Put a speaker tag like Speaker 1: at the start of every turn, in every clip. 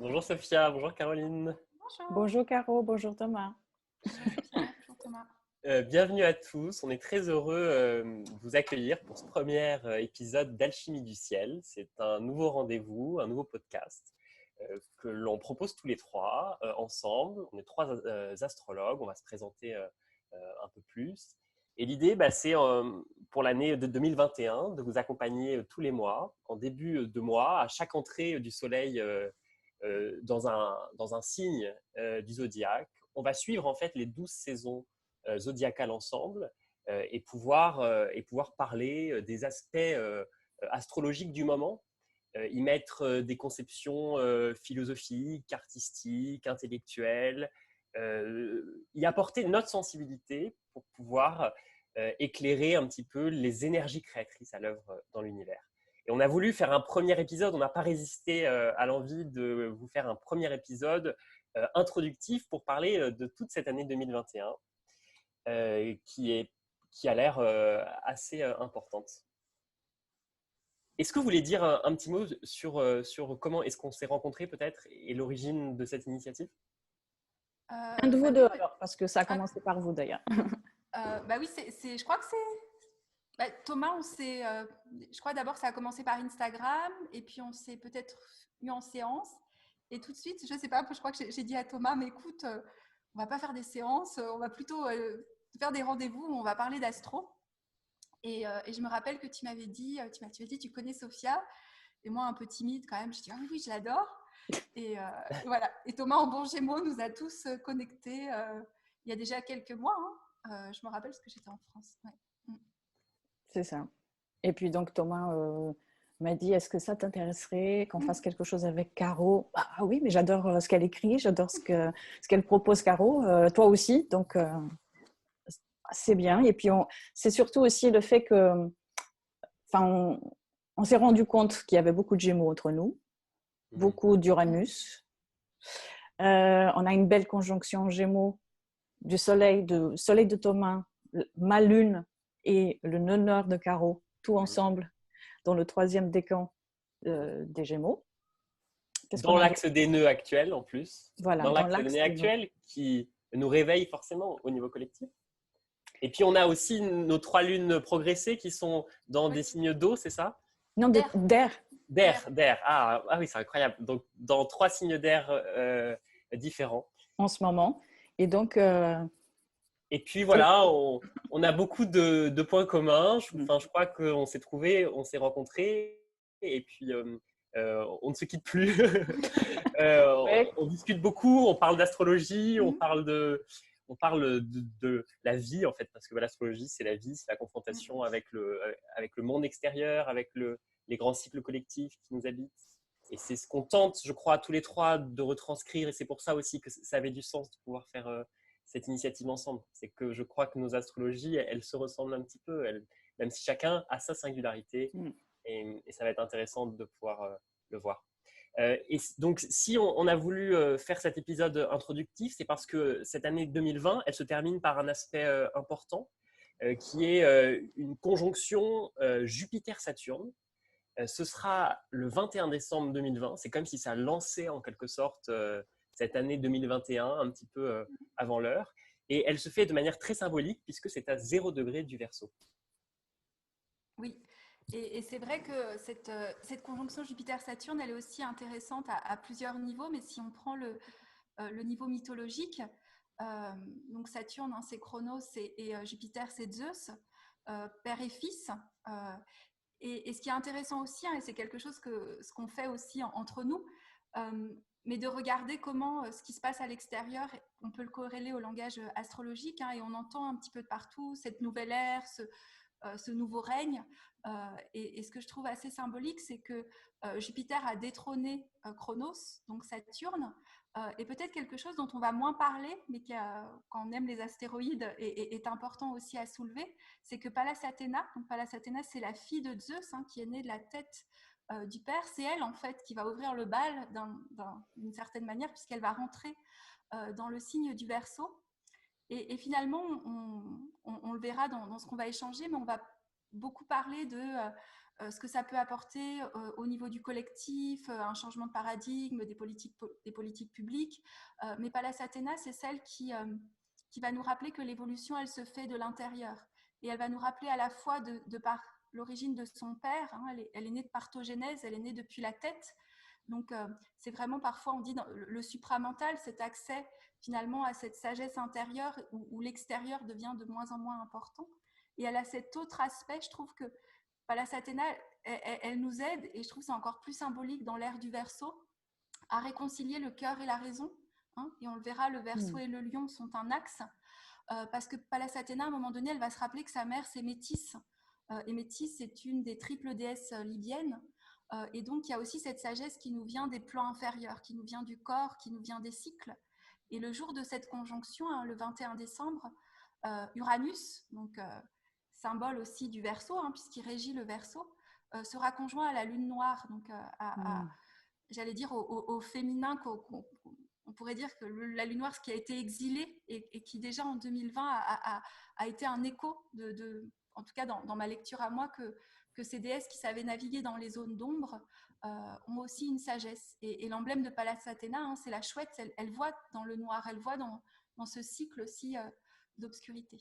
Speaker 1: Bonjour Sophia, bonjour Caroline.
Speaker 2: Bonjour.
Speaker 3: Bonjour Caro, bonjour Thomas.
Speaker 2: Bonjour Sophia, bonjour Thomas.
Speaker 1: Bienvenue à tous. On est très heureux de vous accueillir pour ce premier épisode d'Alchimie du ciel. C'est un nouveau rendez-vous, un nouveau podcast que l'on propose tous les trois ensemble. On est trois astrologues, on va se présenter un peu plus. Et l'idée, c'est pour l'année de 2021 de vous accompagner tous les mois, en début de mois, à chaque entrée du soleil dans un signe du zodiaque. On va suivre en fait les 12 saisons zodiacales ensemble et pouvoir parler des aspects astrologiques du moment, y mettre des conceptions philosophiques, artistiques, intellectuelles, y apporter notre sensibilité pour pouvoir éclairer un petit peu les énergies créatrices à l'œuvre dans l'univers. Et on a voulu faire un premier épisode, on n'a pas résisté à l'envie de vous faire un premier épisode introductif pour parler de toute cette année 2021 qui a l'air assez importante. Est-ce que vous voulez dire un petit mot sur comment est-ce qu'on s'est rencontrés peut-être et l'origine de cette initiative?
Speaker 3: Un de vous deux alors, parce que ça a commencé par vous d'ailleurs.
Speaker 2: Oui, je crois que c'est… Thomas, je crois d'abord ça a commencé par Instagram et puis on s'est peut-être eu en séance. Et tout de suite, je ne sais pas, je crois que j'ai dit à Thomas, mais écoute, on ne va pas faire des séances, on va plutôt faire des rendez-vous où on va parler d'astro. Et je me rappelle que tu m'avais dit, tu connais Sophia? Et moi, un peu timide quand même, je dis, ah oui, je l'adore. Et voilà. Et Thomas, en bon Gémeaux, nous a tous connectés il y a déjà quelques mois. Je me rappelle parce que j'étais en France. Ouais.
Speaker 3: C'est ça. Et puis donc Thomas m'a dit, est-ce que ça t'intéresserait qu'on fasse quelque chose avec Caro? Ah oui, mais j'adore ce qu'elle écrit, j'adore ce qu'elle propose Caro, toi aussi, donc c'est bien. Et puis c'est surtout aussi le fait que, on s'est rendu compte qu'il y avait beaucoup de Gémeaux entre nous, beaucoup d'Uranus. On a une belle conjonction Gémeaux du soleil de Thomas, ma lune et le nœud nord de Caro, tout ensemble dans le troisième décan des Gémeaux.
Speaker 1: Dans l'axe des nœuds actuels en plus.
Speaker 3: Voilà,
Speaker 1: dans l'axe des nœuds actuels qui nous réveille forcément au niveau collectif. Et puis on a aussi nos trois lunes progressées qui sont dans des signes d'eau, c'est ça?
Speaker 3: Non, d'air.
Speaker 1: D'air. Ah oui, c'est incroyable. Donc dans trois signes d'air différents.
Speaker 3: En ce moment. Et donc…
Speaker 1: Et puis voilà, on a beaucoup de points communs. Je crois qu'on s'est trouvés, on s'est rencontrés. Et puis on ne se quitte plus. On discute beaucoup, on parle d'astrologie, on parle de la vie en fait, parce que l'astrologie c'est la vie, c'est la confrontation avec le monde extérieur, avec les grands cycles collectifs qui nous habitent. Et c'est ce qu'on tente, je crois, tous les trois de retranscrire. Et c'est pour ça aussi que ça avait du sens de pouvoir faire cette initiative ensemble. C'est que je crois que nos astrologies, elles se ressemblent un petit peu, même si chacun a sa singularité. Et ça va être intéressant de pouvoir le voir. Et donc, si on a voulu faire cet épisode introductif, c'est parce que cette année 2020, elle se termine par un aspect important, qui est une conjonction Jupiter-Saturne. Ce sera le 21 décembre 2020. C'est comme si ça lançait en quelque sorte cette année 2021, un petit peu avant l'heure. Et elle se fait de manière très symbolique puisque c'est à 0 degré du Verseau.
Speaker 2: Oui. Et c'est vrai que cette conjonction Jupiter-Saturne, elle est aussi intéressante à plusieurs niveaux, mais si on prend le niveau mythologique, donc Saturne, c'est Chronos et Jupiter, c'est Zeus, père et fils. Et ce qui est intéressant aussi, et c'est quelque chose ce qu'on fait aussi entre nous, mais de regarder comment ce qui se passe à l'extérieur, on peut le corréler au langage astrologique, et on entend un petit peu de partout cette nouvelle ère, ce nouveau règne. Et ce que je trouve assez symbolique, c'est que Jupiter a détrôné Chronos, donc Saturne, et peut-être quelque chose dont on va moins parler, mais quand on aime les astéroïdes, est important aussi à soulever, c'est que Pallas Athéna, c'est la fille de Zeus, qui est née de la tête du père. C'est elle, en fait, qui va ouvrir le bal d'une certaine manière, puisqu'elle va rentrer dans le signe du Verseau. Et finalement, on le verra dans ce qu'on va échanger, mais on va beaucoup parler ce que ça peut apporter au niveau du collectif, un changement de paradigme, des politiques publiques. Mais Pallas Athéna, c'est celle qui va nous rappeler que l'évolution, elle se fait de l'intérieur. Et elle va nous rappeler à la fois de par l'origine de son père, hein, elle est née de parthogénèse, elle est née depuis la tête. Donc, c'est vraiment parfois, on dit, dans le supramental, cet accès finalement à cette sagesse intérieure où l'extérieur devient de moins en moins important. Et elle a cet autre aspect, je trouve que Pallas Athéna, elle nous aide, et je trouve que c'est encore plus symbolique dans l'ère du Verseau, à réconcilier le cœur et la raison. Hein, et on le verra, le Verseau et le Lion sont un axe, parce que Pallas Athéna, à un moment donné, elle va se rappeler que sa mère, c'est Métis. Et Métis, c'est une des triples déesses libyennes. Et donc, il y a aussi cette sagesse qui nous vient des plans inférieurs, qui nous vient du corps, qui nous vient des cycles. Et le jour de cette conjonction, hein, le 21 décembre, Uranus, donc symbole aussi du Verseau, hein, puisqu'il régit le Verseau, sera conjoint à la lune noire, donc j'allais dire au féminin, on pourrait dire que la lune noire, ce qui a été exilé et qui déjà en 2020 a été un écho en tout cas dans ma lecture à moi, que ces déesses qui savaient naviguer dans les zones d'ombre ont aussi une sagesse. Et l'emblème de Pallas Athéna, hein, c'est la chouette, elle voit dans le noir, elle voit dans ce cycle aussi d'obscurité.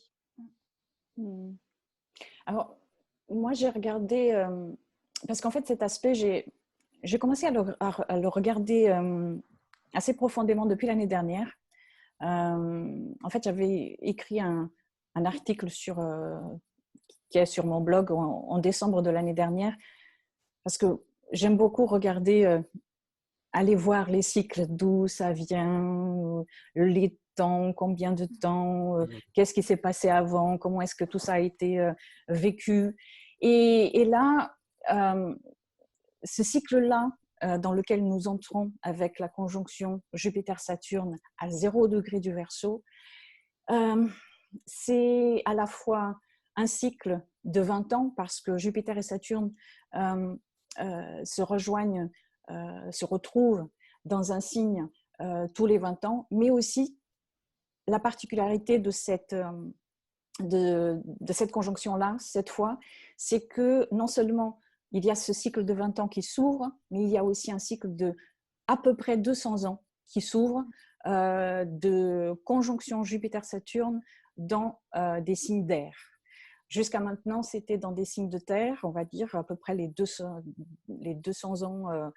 Speaker 3: Alors, moi, j'ai regardé, parce qu'en fait, cet aspect, j'ai commencé à le regarder assez profondément depuis l'année dernière. En fait, j'avais écrit un article qui est sur mon blog en décembre de l'année dernière, parce que j'aime beaucoup regarder, aller voir les cycles, d'où ça vient, les temps, combien de temps, qu'est-ce qui s'est passé avant, comment est-ce que tout ça a été vécu. Et là, ce cycle-là, dans lequel nous entrons avec la conjonction Jupiter-Saturne à 0 degré du Verseau, c'est à la fois un cycle de 20 ans, parce que Jupiter et Saturne se rejoignent, se retrouvent dans un signe tous les 20 ans, mais aussi la particularité de cette conjonction-là, cette fois, c'est que non seulement il y a ce cycle de 20 ans qui s'ouvre, mais il y a aussi un cycle de à peu près 200 ans qui s'ouvre de conjonction Jupiter-Saturne dans des signes d'air. Jusqu'à maintenant, c'était dans des signes de terre, on va dire à peu près les 200 ans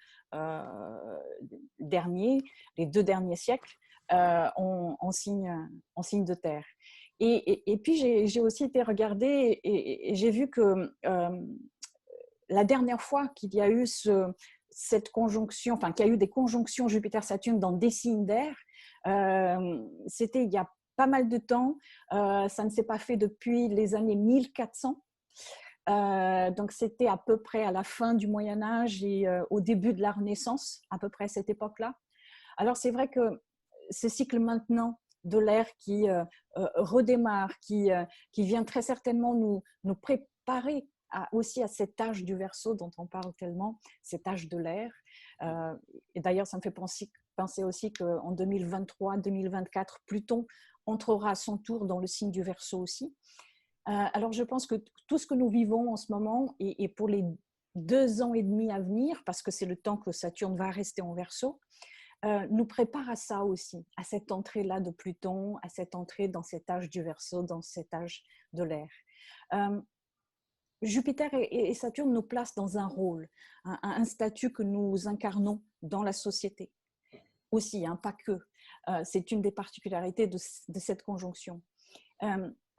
Speaker 3: derniers, les 2 derniers siècles, en signe de terre. Et puis, j'ai aussi été regarder et j'ai vu que la dernière fois qu'il y a eu cette conjonction, enfin, qu'il y a eu des conjonctions Jupiter-Saturne dans des signes d'air, c'était il y a pas mal de temps. Ça ne s'est pas fait depuis les années 1400. Donc, c'était à peu près à la fin du Moyen-Âge et au début de la Renaissance, à peu près à cette époque-là. Alors, c'est vrai que ce cycle maintenant de l'air qui redémarre, qui vient très certainement nous préparer aussi à cet âge du Verseau dont on parle tellement, cet âge de l'air. Et d'ailleurs, ça me fait penser aussi qu'en 2023-2024, Pluton entrera à son tour dans le signe du Verseau aussi. Alors, je pense que tout ce que nous vivons en ce moment, et pour les 2 ans et demi à venir, parce que c'est le temps que Saturne va rester en Verseau, nous prépare à ça aussi, à cette entrée-là de Pluton, à cette entrée dans cet âge du Verseau, dans cet âge de l'air. Jupiter et Saturne nous placent dans un rôle, un statut que nous incarnons dans la société. Aussi, hein, pas que. C'est une des particularités de cette conjonction.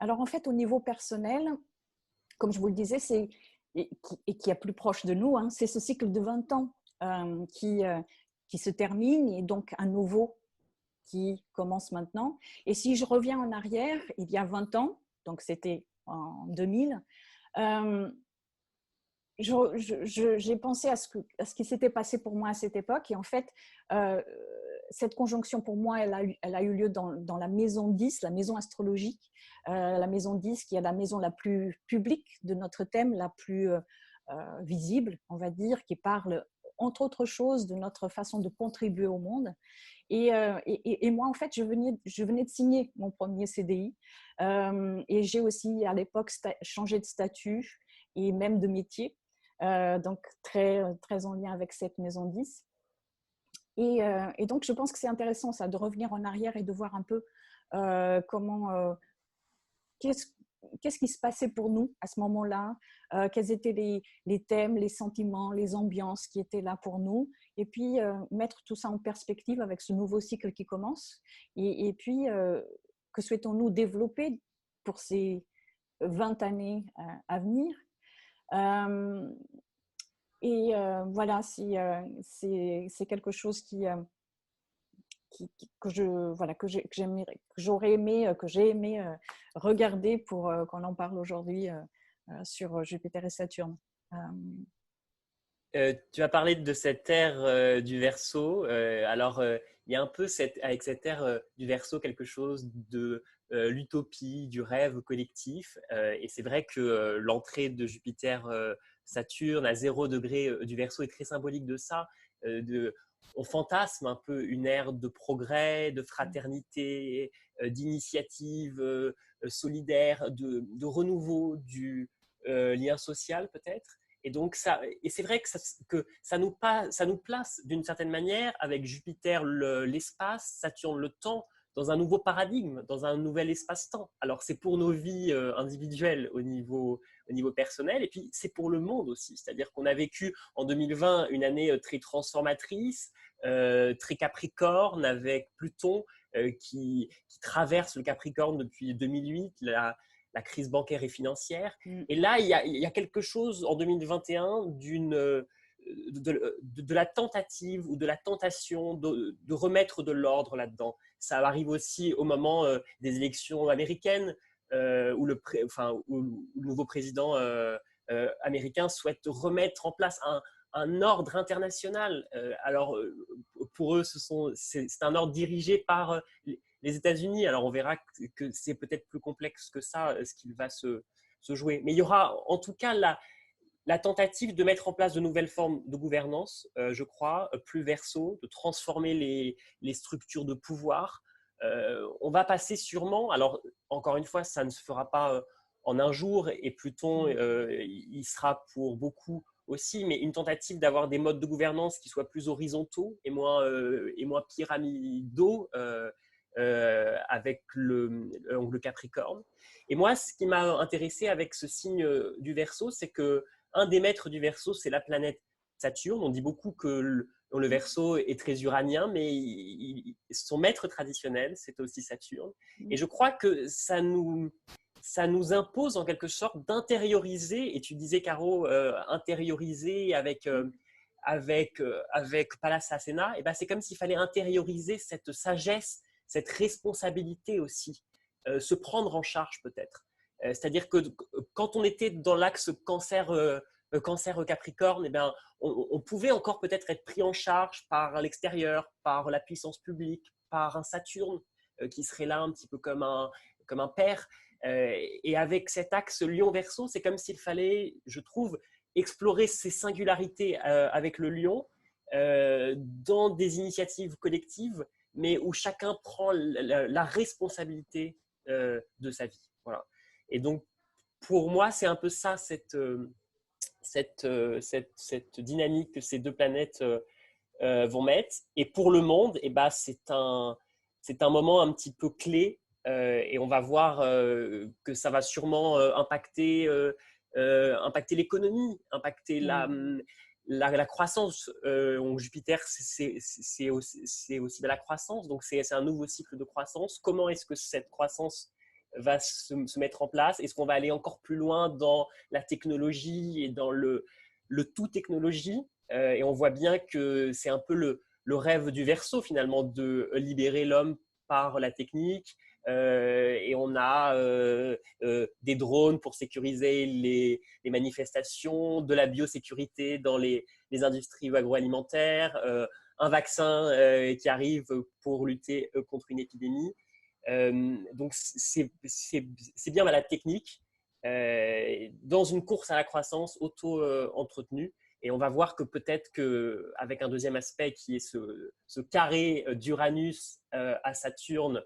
Speaker 3: Alors en fait, au niveau personnel, comme je vous le disais, et qui est plus proche de nous, hein, c'est ce cycle de 20 ans qui se termine, et donc un nouveau qui commence maintenant. Et si je reviens en arrière, il y a 20 ans, donc c'était en 2000, j'ai pensé à ce qui s'était passé pour moi à cette époque. Et en fait, cette conjonction, pour moi, elle a eu lieu dans la maison 10, la maison astrologique. La maison 10, qui est la maison la plus publique de notre thème, la plus visible, on va dire, qui parle, entre autres choses, de notre façon de contribuer au monde. Et moi, en fait, je venais de signer mon premier CDI. Et j'ai aussi, à l'époque, changé de statut et même de métier. donc très en lien avec cette maison 10. Et donc, je pense que c'est intéressant, ça, de revenir en arrière et de voir un peu qu'est-ce qui se passait pour nous à ce moment-là, quels étaient les thèmes, les sentiments, les ambiances qui étaient là pour nous, et puis mettre tout ça en perspective avec ce nouveau cycle qui commence, et puis que souhaitons-nous développer pour ces 20 années à venir. Voilà, c'est quelque chose que j'ai aimé regarder pour qu'on en parle aujourd'hui sur Jupiter et Saturne.
Speaker 1: Tu as parlé de cette ère du Verseau. Alors, il y a un peu avec cette ère du Verseau quelque chose de l'utopie, du rêve collectif. Et c'est vrai que l'entrée de Jupiter-Saturne à 0 degré du Verseau est très symbolique de ça. On fantasme un peu une ère de progrès, de fraternité, d'initiative solidaire, de renouveau du lien social peut-être. Et donc c'est vrai que ça nous place d'une certaine manière avec Jupiter l'espace, Saturne le temps, dans un nouveau paradigme, dans un nouvel espace-temps. Alors c'est pour nos vies individuelles au niveau personnel, et puis c'est pour le monde aussi. C'est-à-dire qu'on a vécu en 2020 une année très transformatrice, très Capricorne, avec Pluton qui traverse le Capricorne depuis 2008, la crise bancaire et financière. Et là, il y a quelque chose en 2021 de la tentative ou de la tentation de remettre de l'ordre là-dedans. Ça arrive aussi au moment des élections américaines où le nouveau président américain souhaite remettre en place un ordre international. Alors, pour eux, c'est un ordre dirigé par les États-Unis. Alors, on verra que c'est peut-être plus complexe que ça, ce qu'il va se jouer. Mais il y aura en tout cas la tentative de mettre en place de nouvelles formes de gouvernance, je crois, plus Verseau, de transformer les structures de pouvoir. On va passer sûrement, alors encore une fois, ça ne se fera pas en un jour, et Pluton, il sera pour beaucoup aussi, mais une tentative d'avoir des modes de gouvernance qui soient plus horizontaux et moins pyramidaux, avec le Capricorne. Et moi, ce qui m'a intéressé avec ce signe du Verseau, c'est que un des maîtres du Verseau, c'est la planète Saturne. On dit beaucoup que le Verseau est très uranien, mais son maître traditionnel, c'est aussi Saturne. Et je crois que ça nous impose en quelque sorte d'intérioriser, et tu disais, Caro, intérioriser avec Pallas Athena, et ben c'est comme s'il fallait intérioriser cette sagesse, cette responsabilité aussi, se prendre en charge peut-être. C'est-à-dire que quand on était dans l'axe cancer Capricorne, eh bien, on pouvait encore peut-être être pris en charge par l'extérieur, par la puissance publique, par un Saturne qui serait là un petit peu comme un père. Et avec cet axe Lion-Verseau, c'est comme s'il fallait, je trouve, explorer ces singularités avec le Lion dans des initiatives collectives, mais où chacun prend la responsabilité de sa vie. Voilà. Et donc, pour moi, c'est un peu ça, cette dynamique que ces deux planètes vont mettre. Et pour le monde, eh ben, c'est un moment un petit peu clé, et on va voir que ça va sûrement impacter l'économie, impacter la croissance. Jupiter, c'est aussi de la croissance, donc c'est un nouveau cycle de croissance. Comment est-ce que cette croissance va se mettre en place? Est-ce qu'on va aller encore plus loin dans la technologie et dans le tout technologie? Et on voit bien que c'est un peu le rêve du Verseau finalement, de libérer l'homme par la technique. Et on a des drones pour sécuriser les manifestations, de la biosécurité dans les industries agroalimentaires, un vaccin qui arrive pour lutter contre une épidémie. Donc c'est bien la technique dans une course à la croissance auto-entretenue. Et on va voir que peut-être qu'avec un deuxième aspect qui est ce carré d'Uranus à Saturne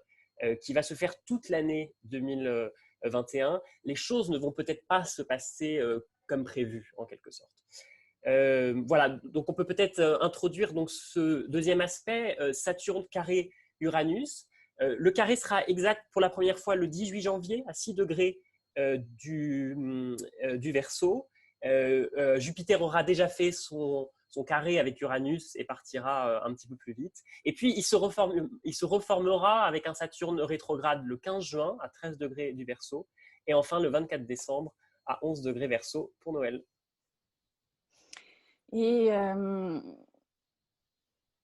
Speaker 1: qui va se faire toute l'année 2021, les choses ne vont peut-être pas se passer comme prévu, en quelque sorte. Voilà, donc on peut peut-être introduire donc, ce deuxième aspect, Saturne carré Uranus. Le carré sera exact pour la première fois le 18 janvier à 6 degrés du Verseau. Jupiter aura déjà fait son carré avec Uranus et partira un petit peu plus vite. Et puis, il se reformera avec un Saturne rétrograde le 15 juin à 13 degrés du Verseau. Et enfin, le 24 décembre à 11 degrés Verseau pour Noël.
Speaker 3: Et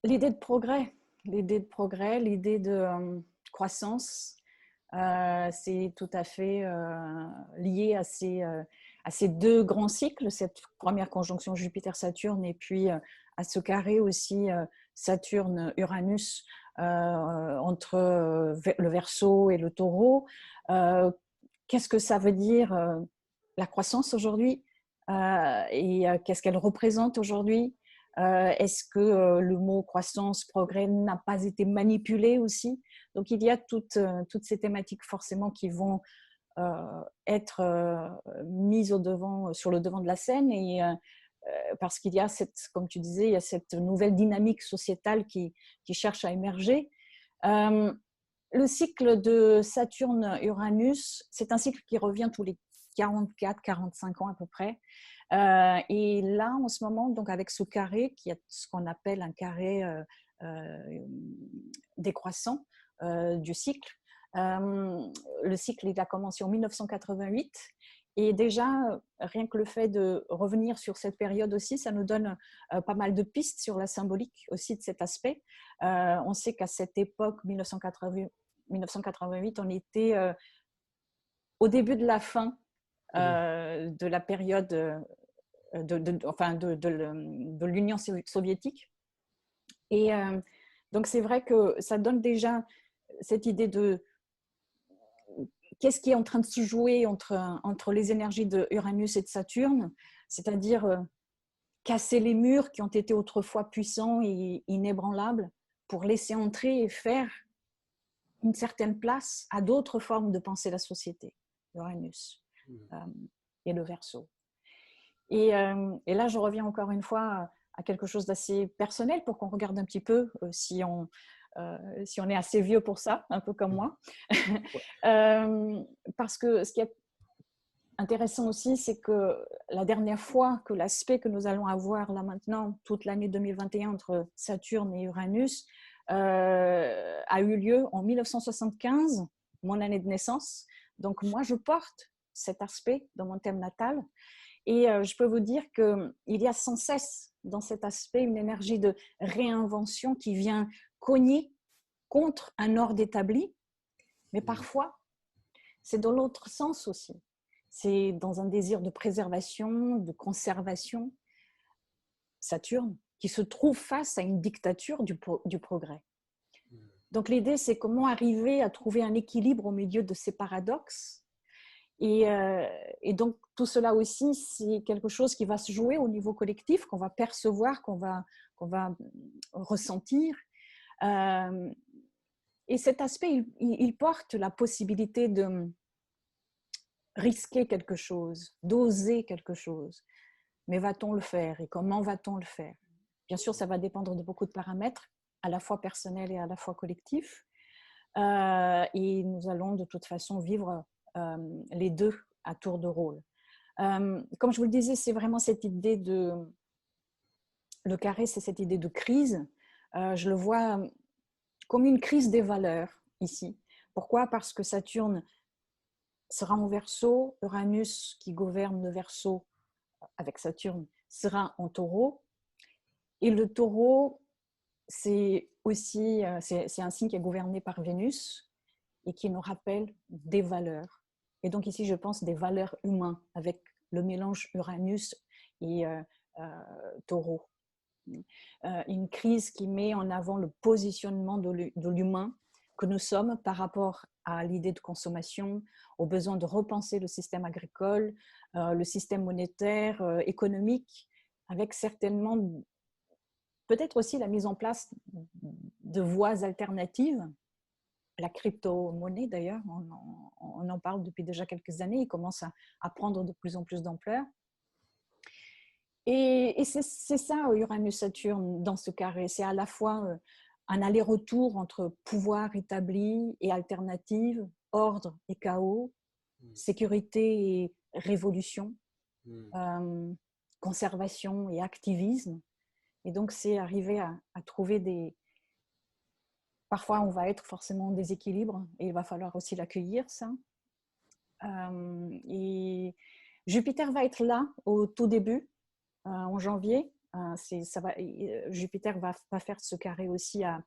Speaker 3: l'idée de progrès, l'idée de croissance, c'est tout à fait lié à ces deux grands cycles, cette première conjonction Jupiter-Saturne et puis à ce carré aussi Saturne-Uranus entre le Verseau et le Taureau. Qu'est-ce que ça veut dire la croissance aujourd'hui et qu'est-ce qu'elle représente aujourd'hui? Est-ce que le mot croissance, progrès n'a pas été manipulé aussi? Donc, il y a toutes ces thématiques forcément qui vont être mises sur le devant de la scène et parce qu'il y a comme tu disais, il y a cette nouvelle dynamique sociétale qui cherche à émerger. Le cycle de Saturne-Uranus, c'est un cycle qui revient tous les 44-45 ans à peu près. Et là, en ce moment, donc avec ce carré, qui est ce qu'on appelle un carré décroissant du cycle, le cycle il a commencé en 1988. Et déjà, rien que le fait de revenir sur cette période aussi, ça nous donne pas mal de pistes sur la symbolique aussi de cet aspect. On sait qu'à cette époque, 1988, on était au début de la fin de la période de l'Union soviétique. Et donc, c'est vrai que ça donne déjà cette idée de qu'est-ce qui est en train de se jouer entre les énergies de Uranus et de Saturne, c'est-à-dire casser les murs qui ont été autrefois puissants et inébranlables pour laisser entrer et faire une certaine place à d'autres formes de penser la société, Uranus et le Verseau. Et là, je reviens encore une fois à quelque chose d'assez personnel pour qu'on regarde un petit peu si on est assez vieux pour ça, un peu comme moi. Parce que ce qui est intéressant aussi, c'est que la dernière fois que l'aspect que nous allons avoir là maintenant, toute l'année 2021 entre Saturne et Uranus, a eu lieu en 1975, mon année de naissance. Donc moi, je porte cet aspect dans mon thème natal. Et je peux vous dire qu'il y a sans cesse dans cet aspect une énergie de réinvention qui vient cogner contre un ordre établi, mais parfois, c'est dans l'autre sens aussi. C'est dans un désir de préservation, de conservation. Saturne, qui se trouve face à une dictature du progrès. Donc l'idée, c'est comment arriver à trouver un équilibre au milieu de ces paradoxes. Et donc tout cela aussi, c'est quelque chose qui va se jouer au niveau collectif, qu'on va percevoir, qu'on va ressentir. Et cet aspect, il porte la possibilité de risquer quelque chose, d'oser quelque chose. Mais va-t-on le faire et comment va-t-on le faire? Bien sûr, ça va dépendre de beaucoup de paramètres, à la fois personnels et à la fois collectifs. Et nous allons de toute façon vivre les deux à tour de rôle. Comme je vous le disais, c'est vraiment cette idée le carré, c'est cette idée de crise. Je le vois comme une crise des valeurs ici. Pourquoi? Parce que Saturne sera en Verseau, Uranus qui gouverne le Verseau avec Saturne sera en Taureau. Et le Taureau, c'est aussi c'est un signe qui est gouverné par Vénus et qui nous rappelle des valeurs. Et donc ici, je pense des valeurs humaines avec le mélange Uranus et Taureau. Une crise qui met en avant le positionnement de l'humain que nous sommes par rapport à l'idée de consommation, au besoin de repenser le système agricole, le système monétaire, économique, avec certainement peut-être aussi la mise en place de voies alternatives. La crypto-monnaie, d'ailleurs, on en parle depuis déjà quelques années, il commence à prendre de plus en plus d'ampleur. Et c'est ça, Uranus-Saturne, dans ce carré. C'est à la fois un aller-retour entre pouvoir établi et alternative, ordre et chaos, sécurité et révolution, conservation et activisme. Et donc, c'est arriver à trouver des... Parfois, on va être forcément en déséquilibre et il va falloir aussi l'accueillir, ça. Et Jupiter va être là au tout début, en janvier. Jupiter va faire ce carré aussi à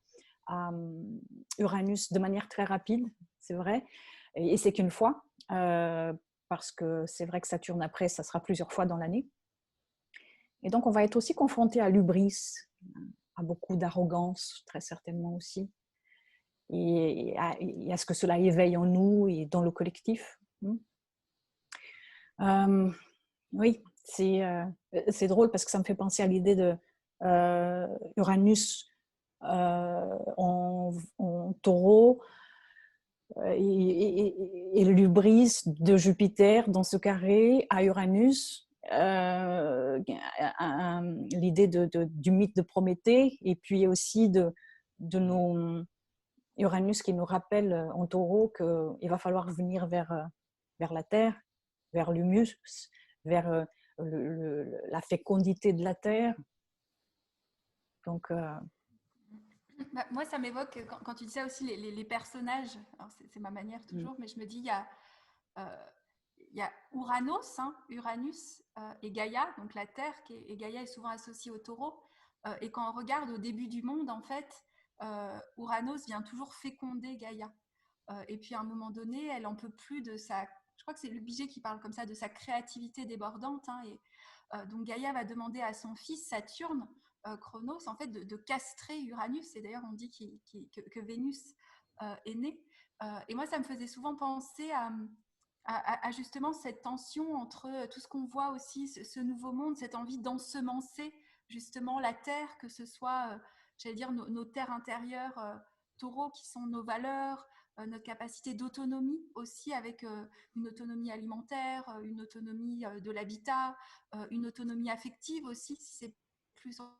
Speaker 3: Uranus de manière très rapide, c'est vrai. Et c'est qu'une fois, parce que c'est vrai que Saturne, après, ça sera plusieurs fois dans l'année. Et donc, on va être aussi confronté à l'hubris, à beaucoup d'arrogance, très certainement aussi, et à ce que cela éveille en nous et dans le collectif. Oui, c'est drôle parce que ça me fait penser à l'idée de Uranus en taureau et l'hubris de Jupiter dans ce carré à Uranus. L'idée du mythe de Prométhée et puis aussi de nos Uranus qui nous rappelle en taureau qu'il va falloir venir vers la terre, vers l'humus, vers la fécondité de la terre. Donc,
Speaker 2: moi, ça m'évoque, quand tu dis ça aussi, les personnages. Alors, c'est ma manière toujours, mais je me dis, il y a Uranus, Uranus et Gaïa, donc la Terre, et Gaïa est souvent associée au taureau. Et quand on regarde au début du monde, en fait, Uranus vient toujours féconder Gaïa. Et puis à un moment donné, elle n'en peut plus de sa... Je crois que c'est le Lubiger qui parle comme ça, de sa créativité débordante. Donc Gaïa va demander à son fils Saturne, Chronos, en fait, de castrer Uranus. Et d'ailleurs, on dit que Vénus est née. Et moi, ça me faisait souvent penser à justement cette tension entre tout ce qu'on voit aussi, ce nouveau monde, cette envie d'ensemencer justement la terre, que ce soit, j'allais dire, nos terres intérieures, taureaux, qui sont nos valeurs, notre capacité d'autonomie aussi, avec une autonomie alimentaire, une autonomie de l'habitat, une autonomie affective aussi, si c'est plus en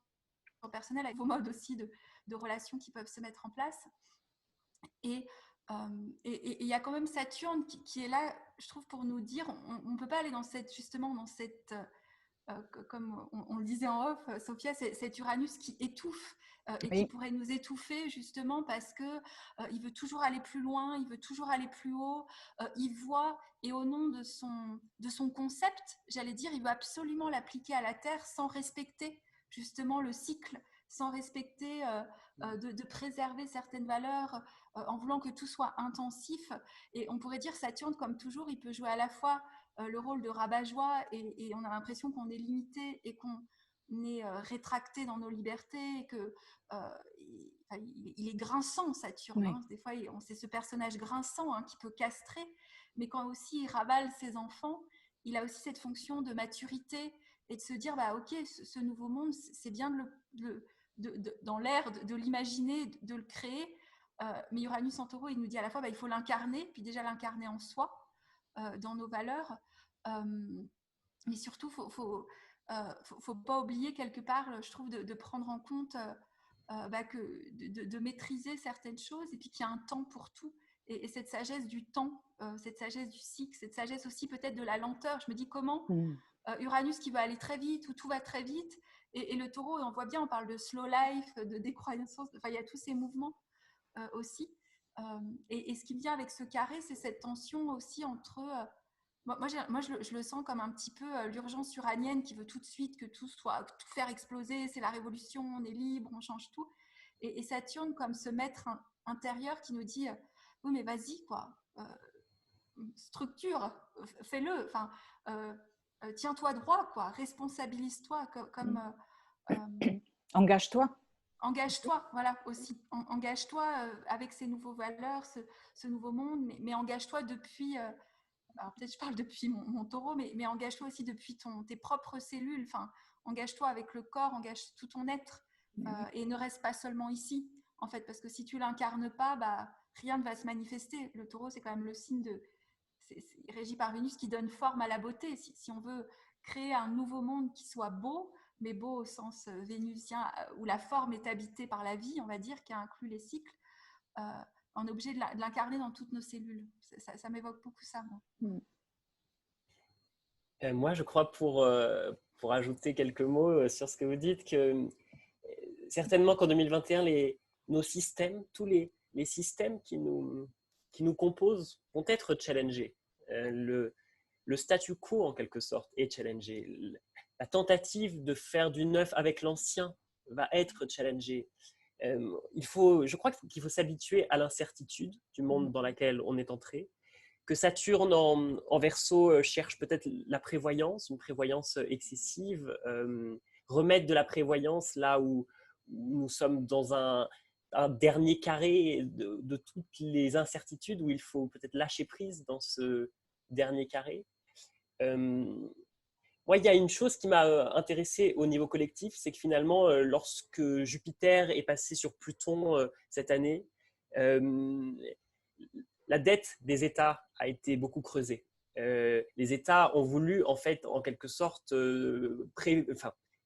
Speaker 2: personnel, avec vos modes aussi de relations qui peuvent se mettre en place. Et il y a quand même Saturne qui est là, je trouve, pour nous dire, on ne peut pas aller dans cette, justement, dans cette... comme on le disait en off, Sophia, c'est Uranus qui étouffe et qui pourrait nous étouffer justement parce que il veut toujours aller plus loin, il veut toujours aller plus haut, il voit, et au nom de son concept, j'allais dire, il veut absolument l'appliquer à la Terre sans respecter justement le cycle, sans respecter de préserver certaines valeurs, en voulant que tout soit intensif. Et on pourrait dire Saturne, comme toujours, il peut jouer à la fois le rôle de rabat-joie et on a l'impression qu'on est limité et qu'on est rétracté dans nos libertés et que il est grinçant, Saturne.
Speaker 3: Oui.
Speaker 2: Des fois, c'est ce personnage grinçant qui peut castrer, mais quand aussi il ravale ses enfants, il a aussi cette fonction de maturité et de se dire, ok, ce nouveau monde, c'est bien dans l'air de l'imaginer, de le créer. Mais Uranus en taureau, il nous dit à la fois, il faut l'incarner, puis déjà l'incarner en soi, dans nos valeurs. Mais surtout, faut pas oublier quelque part, je trouve, de prendre en compte de maîtriser certaines choses et puis qu'il y a un temps pour tout. Et cette sagesse du temps, cette sagesse du cycle, cette sagesse aussi peut-être de la lenteur. Je me dis comment Uranus qui va aller très vite, où tout va très vite, et le taureau, on voit bien, on parle de slow life, de décroissance, il y a tous ces mouvements aussi. Et ce qui vient avec ce carré, c'est cette tension aussi entre... moi, je le sens comme un petit peu l'urgence uranienne qui veut tout de suite que tout faire exploser, c'est la révolution, on est libre, on change tout. Et Saturne comme ce maître intérieur qui nous dit oui, mais vas-y, quoi, structure, fais-le, tiens-toi droit, quoi, responsabilise-toi comme
Speaker 3: engage-toi.
Speaker 2: Engage-toi, voilà, aussi. Engage-toi avec ces nouveaux valeurs, ce nouveau monde, mais engage-toi depuis, alors peut-être je parle depuis mon taureau, mais engage-toi aussi depuis tes propres cellules, engage-toi avec le corps, engage tout ton être, et ne reste pas seulement ici, en fait, parce que si tu l'incarnes pas, rien ne va se manifester. Le taureau, c'est quand même le signe régi par Vénus qui donne forme à la beauté. Si on veut créer un nouveau monde qui soit beau, mais beau au sens vénusien, où la forme est habitée par la vie, on va dire, qui inclut les cycles, on est obligé de l'incarner dans toutes nos cellules. Ça m'évoque beaucoup ça, moi.
Speaker 1: Moi, je crois, pour ajouter quelques mots sur ce que vous dites, que certainement qu'en 2021, nos systèmes, tous les systèmes qui nous composent vont être challengés. Le statu quo, en quelque sorte, est challengé. La tentative de faire du neuf avec l'ancien va être challengée. Je crois qu'il faut s'habituer à l'incertitude du monde dans lequel on est entré, que Saturne en Verseau cherche peut-être la prévoyance, une prévoyance excessive, remettre de la prévoyance là où nous sommes dans un dernier carré de toutes les incertitudes, où il faut peut-être lâcher prise dans ce dernier carré. Moi, il y a une chose qui m'a intéressé au niveau collectif, c'est que finalement, lorsque Jupiter est passé sur Pluton cette année, la dette des États a été beaucoup creusée. Les États ont voulu, en fait, en quelque sorte,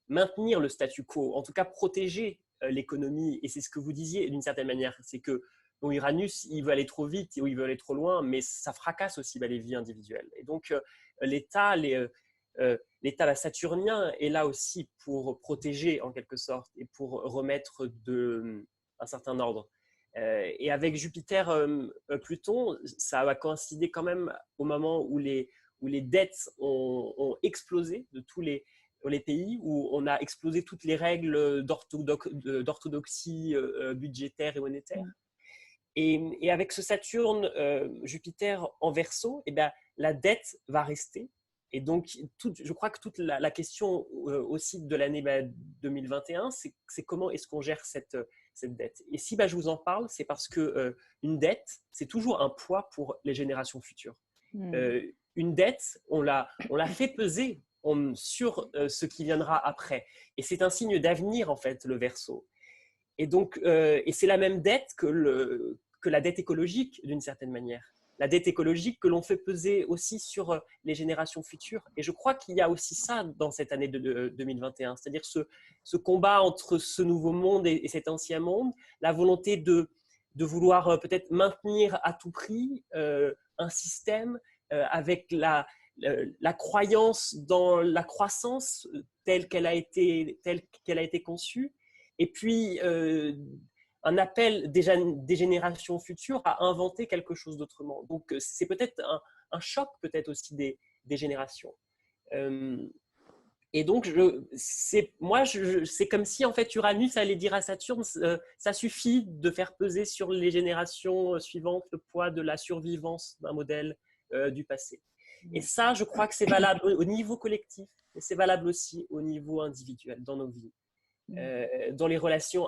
Speaker 1: maintenir le statu quo, en tout cas protéger l'économie. Et c'est ce que vous disiez d'une certaine manière, c'est que bon, Uranus, il veut aller trop vite ou il veut aller trop loin, mais ça fracasse aussi les vies individuelles. Et donc, l'État saturnien est là aussi pour protéger en quelque sorte et pour remettre un certain ordre. Et avec Jupiter-Pluton, ça va coïncider quand même au moment où les dettes ont explosé de tous les pays, où on a explosé toutes les règles d'orthodoxie budgétaire et monétaire. Et avec ce Saturne-Jupiter en Verseau, eh bien, la dette va rester. Et donc, je crois que toute la question aussi de l'année 2021, c'est comment est-ce qu'on gère cette dette. Et si je vous en parle, c'est parce que une dette, c'est toujours un poids pour les générations futures. Une dette, on l'a fait peser sur ce qui viendra après. Et c'est un signe d'avenir, en fait, le Verseau. Et donc, et c'est la même dette que la dette écologique, d'une certaine manière. La dette écologique que l'on fait peser aussi sur les générations futures. Et je crois qu'il y a aussi ça dans cette année de 2021, c'est-à-dire ce combat entre ce nouveau monde et cet ancien monde, la volonté de vouloir peut-être maintenir à tout prix un système avec la croyance dans la croissance telle qu'elle a été conçue, et puis un appel des générations futures à inventer quelque chose d'autrement. Donc, c'est peut-être un choc peut-être aussi des générations. Et donc, c'est comme si en fait Uranus allait dire à Saturne, ça suffit de faire peser sur les générations suivantes le poids de la survivance d'un modèle du passé. Et ça, je crois que c'est valable au niveau collectif, mais c'est valable aussi au niveau individuel, dans nos vies. Dans les relations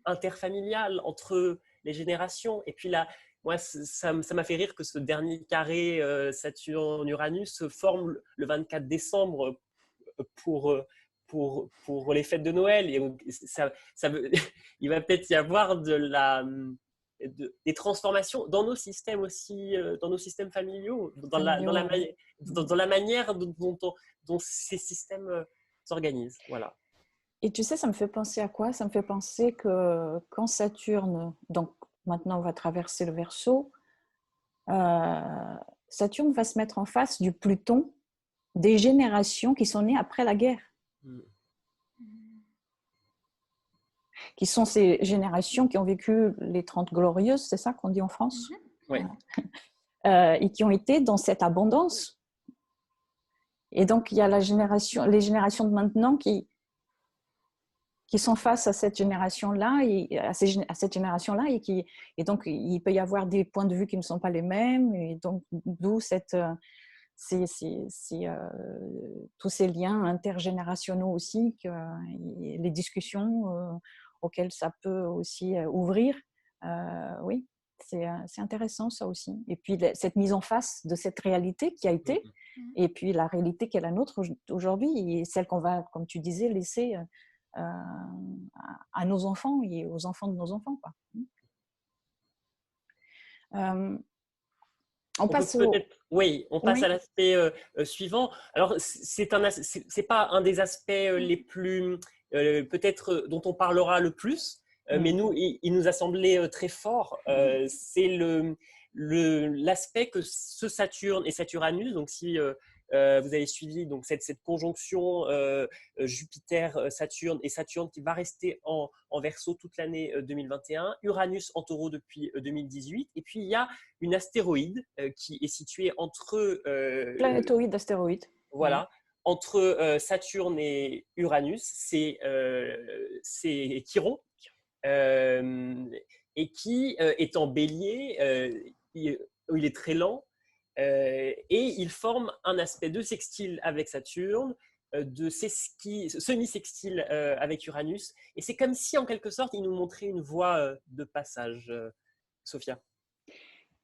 Speaker 1: interfamiliales entre les générations. Et puis là, moi, ça m'a fait rire que ce dernier carré Saturne-Uranus se forme le 24 décembre pour les fêtes de Noël. Et il va peut-être y avoir des transformations dans nos systèmes aussi, dans nos systèmes familiaux, dans la manière dont ces systèmes s'organisent. Voilà.
Speaker 3: Et tu sais, ça me fait penser à quoi? Ça me fait penser que quand Saturne, donc maintenant on va traverser le Verseau, Saturne va se mettre en face du Pluton des générations qui sont nées après la guerre. Qui sont ces générations qui ont vécu les 30 glorieuses, c'est ça qu'on dit en France?
Speaker 1: Oui.
Speaker 3: Et qui ont été dans cette abondance. Et donc, il y a les générations de maintenant qui sont face à cette génération-là, et donc il peut y avoir des points de vue qui ne sont pas les mêmes, et donc d'où tous ces liens intergénérationnels aussi, les discussions auxquelles ça peut aussi ouvrir. Oui, c'est intéressant ça aussi. Et puis cette mise en face de cette réalité qui a été, et puis la réalité qui est la nôtre aujourd'hui, et celle qu'on va, comme tu disais, laisser à nos enfants et aux enfants de nos enfants, quoi. On
Speaker 1: On peut
Speaker 3: passe
Speaker 1: peut-être, oui, on passe à
Speaker 3: Oui.
Speaker 1: l'aspect suivant. Alors, c'est pas un des aspects les plus, peut-être, dont on parlera le plus, mais nous, il nous a semblé très fort. C'est l'aspect que ce Saturne et Saturne, donc si vous avez suivi donc cette conjonction Jupiter-Saturne et Saturne qui va rester en Verseau toute l'année 2021, Uranus en Taureau depuis 2018, et puis il y a une astéroïde qui est située entre
Speaker 3: Planétoïde, astéroïde.
Speaker 1: voilà, entre Saturne et Uranus, c'est Chiron, et qui est en bélier, il est très lent, et il forme un aspect de sextile avec Saturne, de semi-sextile avec Uranus, et c'est comme si en quelque sorte il nous montrait une voie de passage, Sophia.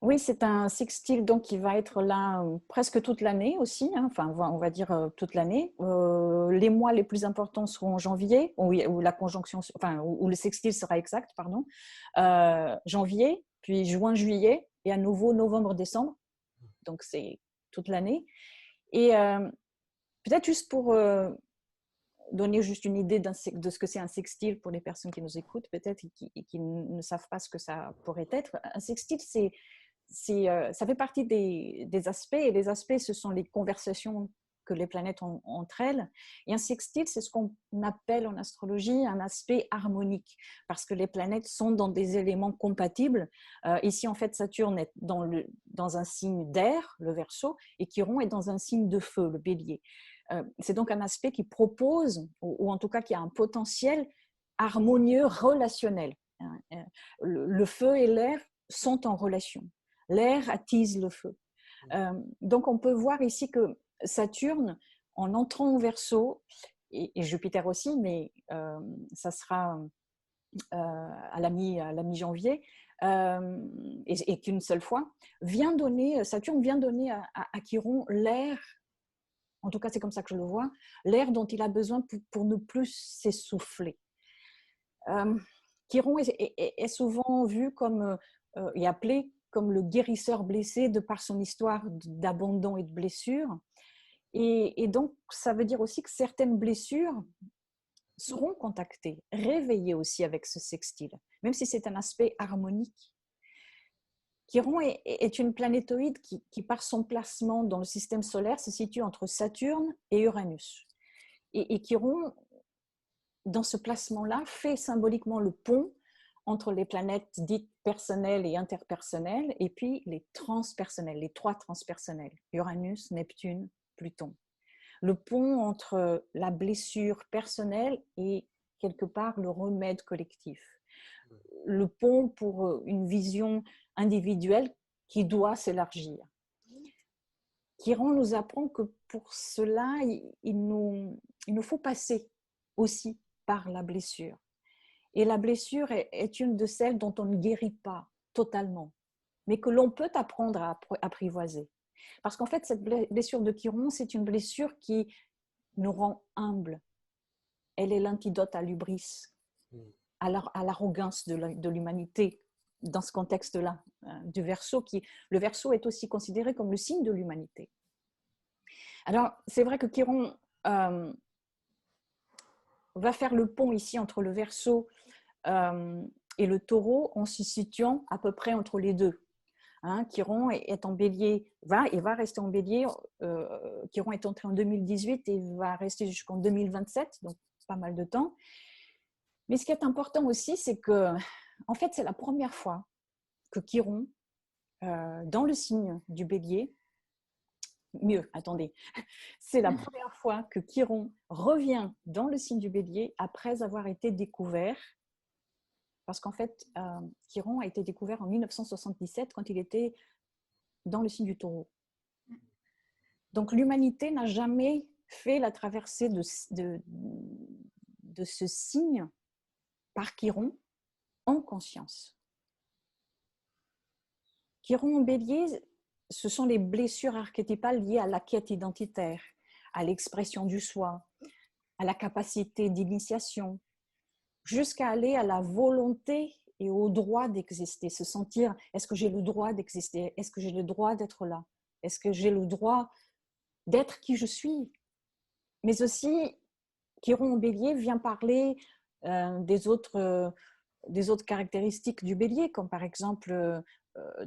Speaker 3: Oui, c'est un sextile donc qui va être là presque toute l'année aussi, hein. Enfin on va dire toute l'année. Les mois les plus importants seront en janvier, où la conjonction, enfin où le sextile sera exact, pardon. Janvier, puis juin, juillet, et à nouveau novembre, décembre. Donc c'est toute l'année. Et peut-être juste pour donner juste une idée de ce que c'est un sextile pour les personnes qui nous écoutent, peut-être, et qui ne savent pas ce que ça pourrait être. Un sextile, ça fait partie des aspects, et les aspects, ce sont les conversations que les planètes ont entre elles. Et un sextile, c'est ce qu'on appelle en astrologie un aspect harmonique, parce que les planètes sont dans des éléments compatibles. Ici, en fait, Saturne est dans un signe d'air, le Verseau, et Chiron est dans un signe de feu, le Bélier. C'est donc un aspect qui propose, ou en tout cas qui a un potentiel harmonieux relationnel. Le feu et l'air sont en relation. L'air attise le feu. Donc on peut voir ici que Saturne, en entrant au Verseau, et Jupiter aussi, mais ça sera à la mi-janvier, et qu'une seule fois, Saturne vient donner à Chiron l'air, en tout cas c'est comme ça que je le vois, l'air dont il a besoin pour ne plus s'essouffler. Chiron est souvent vu comme, et appelé comme le guérisseur blessé de par son histoire d'abandon et de blessures. Et donc, ça veut dire aussi que certaines blessures seront contactées, réveillées aussi avec ce sextile, même si c'est un aspect harmonique. Chiron est une planétoïde qui, par son placement dans le système solaire, se situe entre Saturne et Uranus. Et Chiron, dans ce placement-là, fait symboliquement le pont entre les planètes dites personnelles et interpersonnelles, et puis les transpersonnelles, les trois transpersonnelles, Uranus, Neptune, Pluton. Le pont entre la blessure personnelle et quelque part le remède collectif. Le pont pour une vision individuelle qui doit s'élargir. Chiron nous apprend que pour cela, il nous faut passer aussi par la blessure. Et la blessure est une de celles dont on ne guérit pas totalement, mais que l'on peut apprendre à apprivoiser. Parce qu'en fait, cette blessure de Chiron, c'est une blessure qui nous rend humbles. Elle est l'antidote à l'hubris, à l'arrogance de l'humanité, dans ce contexte-là, du Verseau. Le Verseau est aussi considéré comme le signe de l'humanité. Alors, c'est vrai que Chiron va faire le pont ici entre le Verseau et le Taureau, en se situant à peu près entre les deux. Chiron est en Bélier, il va rester en Bélier. Chiron est entré en 2018 et va rester jusqu'en 2027, donc pas mal de temps. Mais ce qui est important aussi, c'est que, en fait, c'est la première fois que Chiron, dans le signe du Bélier, c'est la première fois que Chiron revient dans le signe du Bélier après avoir été découvert. Parce qu'en fait, Chiron a été découvert en 1977 quand il était dans le signe du Taureau. Donc l'humanité n'a jamais fait la traversée de ce signe par Chiron en conscience. Chiron en Bélier, ce sont les blessures archétypales liées à la quête identitaire, à l'expression du soi, à la capacité d'initiation, jusqu'à aller à la volonté et au droit d'exister, se sentir, est-ce que j'ai le droit d'exister? Est-ce que j'ai le droit d'être là? Est-ce que j'ai le droit d'être qui je suis? Mais aussi, Chiron en bélier vient parler des autres caractéristiques du bélier, comme par exemple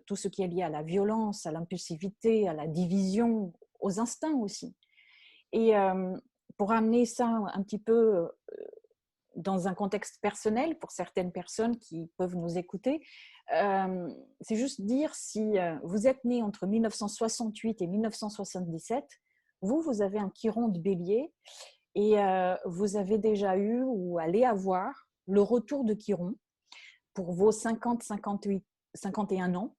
Speaker 3: tout ce qui est lié à la violence, à l'impulsivité, à la division, aux instincts aussi. Et pour amener ça un petit peu dans un contexte personnel, pour certaines personnes qui peuvent nous écouter, c'est juste dire si vous êtes né entre 1968 et 1977, vous avez un Chiron de bélier et vous avez déjà eu ou allez avoir le retour de Chiron pour vos 50, 58, 51 ans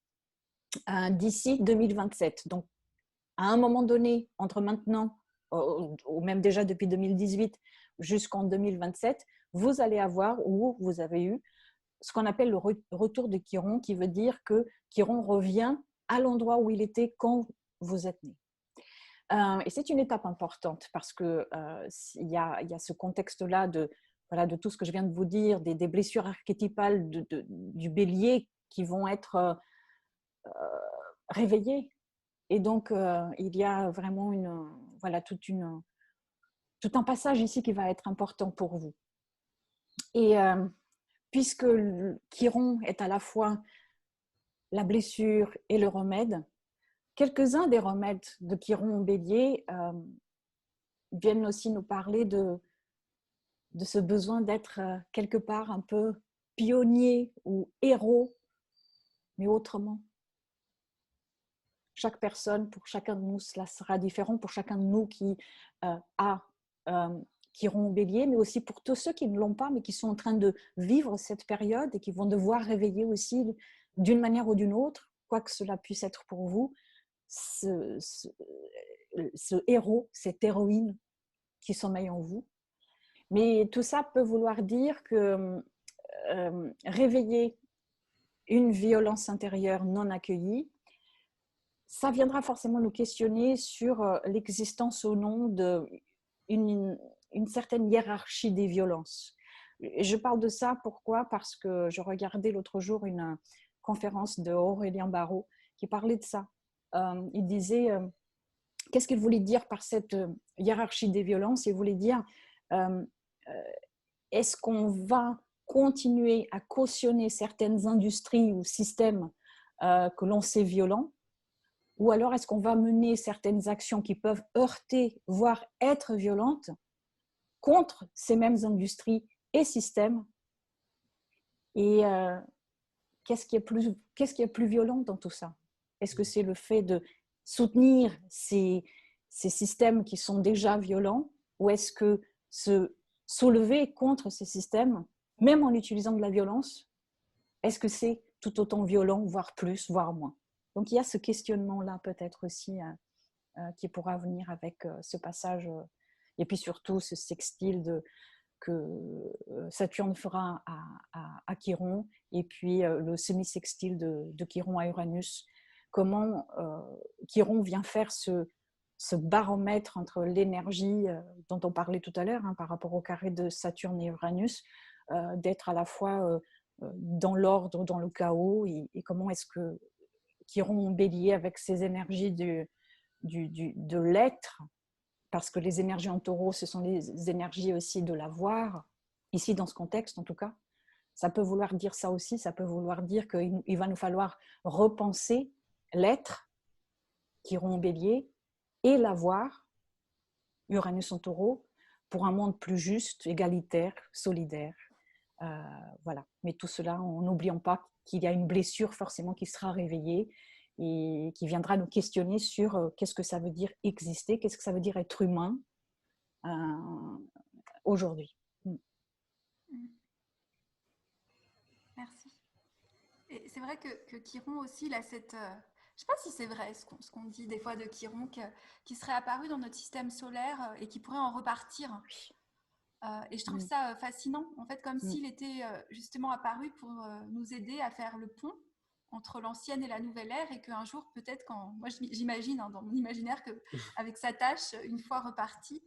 Speaker 3: d'ici 2027. Donc, à un moment donné, entre maintenant, ou même déjà depuis 2018 jusqu'en 2027, vous allez avoir ou vous avez eu ce qu'on appelle le retour de Chiron, qui veut dire que Chiron revient à l'endroit où il était quand vous êtes né. Et c'est une étape importante parce qu'il y a ce contexte-là de tout ce que je viens de vous dire, des blessures archétypales du bélier qui vont être réveillées. Et donc, il y a vraiment tout un passage ici qui va être important pour vous. Et puisque Chiron est à la fois la blessure et le remède, quelques-uns des remèdes de Chiron en bélier viennent aussi nous parler de ce besoin d'être quelque part un peu pionnier ou héros, mais autrement. Chaque personne, pour chacun de nous, cela sera différent. Pour chacun de nous qui a Chiron en bélier, mais aussi pour tous ceux qui ne l'ont pas, mais qui sont en train de vivre cette période et qui vont devoir réveiller aussi d'une manière ou d'une autre, quoi que cela puisse être pour vous, ce héros, cette héroïne qui sommeille en vous. Mais tout ça peut vouloir dire que réveiller une violence intérieure non accueillie, ça viendra forcément nous questionner sur l'existence ou non d'une certaine hiérarchie des violences. Et je parle de ça, pourquoi? Parce que je regardais l'autre jour une conférence de Aurélien Barraud qui parlait de ça. Il disait, qu'est-ce qu'il voulait dire par cette hiérarchie des violences? Il voulait dire, est-ce qu'on va continuer à cautionner certaines industries ou systèmes que l'on sait violents? Ou alors est-ce qu'on va mener certaines actions qui peuvent heurter, voire être violentes, contre ces mêmes industries et systèmes? Et qu'est-ce qui est plus violent dans tout ça? Est-ce que c'est le fait de soutenir ces systèmes qui sont déjà violents, ou est-ce que se soulever contre ces systèmes, même en utilisant de la violence, est-ce que c'est tout autant violent, voire plus, voire moins? Donc il y a ce questionnement-là peut-être aussi qui pourra venir avec ce passage, et puis surtout ce sextile que Saturne fera à Chiron, et puis le semi-sextile de Chiron à Uranus. Comment Chiron vient faire ce baromètre entre l'énergie dont on parlait tout à l'heure, par rapport au carré de Saturne et Uranus, d'être à la fois dans l'ordre, dans le chaos, et comment est-ce que Chiron en bélier avec ses énergies de l'être, parce que les énergies en taureau, ce sont les énergies aussi de l'avoir, ici dans ce contexte en tout cas. Ça peut vouloir dire ça aussi, ça peut vouloir dire qu'il va nous falloir repenser l'être, Chiron en bélier, et l'avoir, Uranus en taureau, pour un monde plus juste, égalitaire, solidaire. Voilà. Mais tout cela en n'oubliant pas qu'il y a une blessure forcément qui sera réveillée et qui viendra nous questionner sur qu'est-ce que ça veut dire exister, qu'est-ce que ça veut dire être humain aujourd'hui.
Speaker 2: Merci. Et c'est vrai que Chiron aussi, il a cette... je ne sais pas si c'est vrai ce qu'on dit des fois de Chiron, qui serait apparu dans notre système solaire et qui pourrait en repartir. Et je trouve ça fascinant, en fait, comme s'il était justement apparu pour nous aider à faire le pont entre l'ancienne et la nouvelle ère, et qu'un jour, peut-être, quand moi j'imagine dans mon imaginaire qu'avec sa tâche, une fois reparti,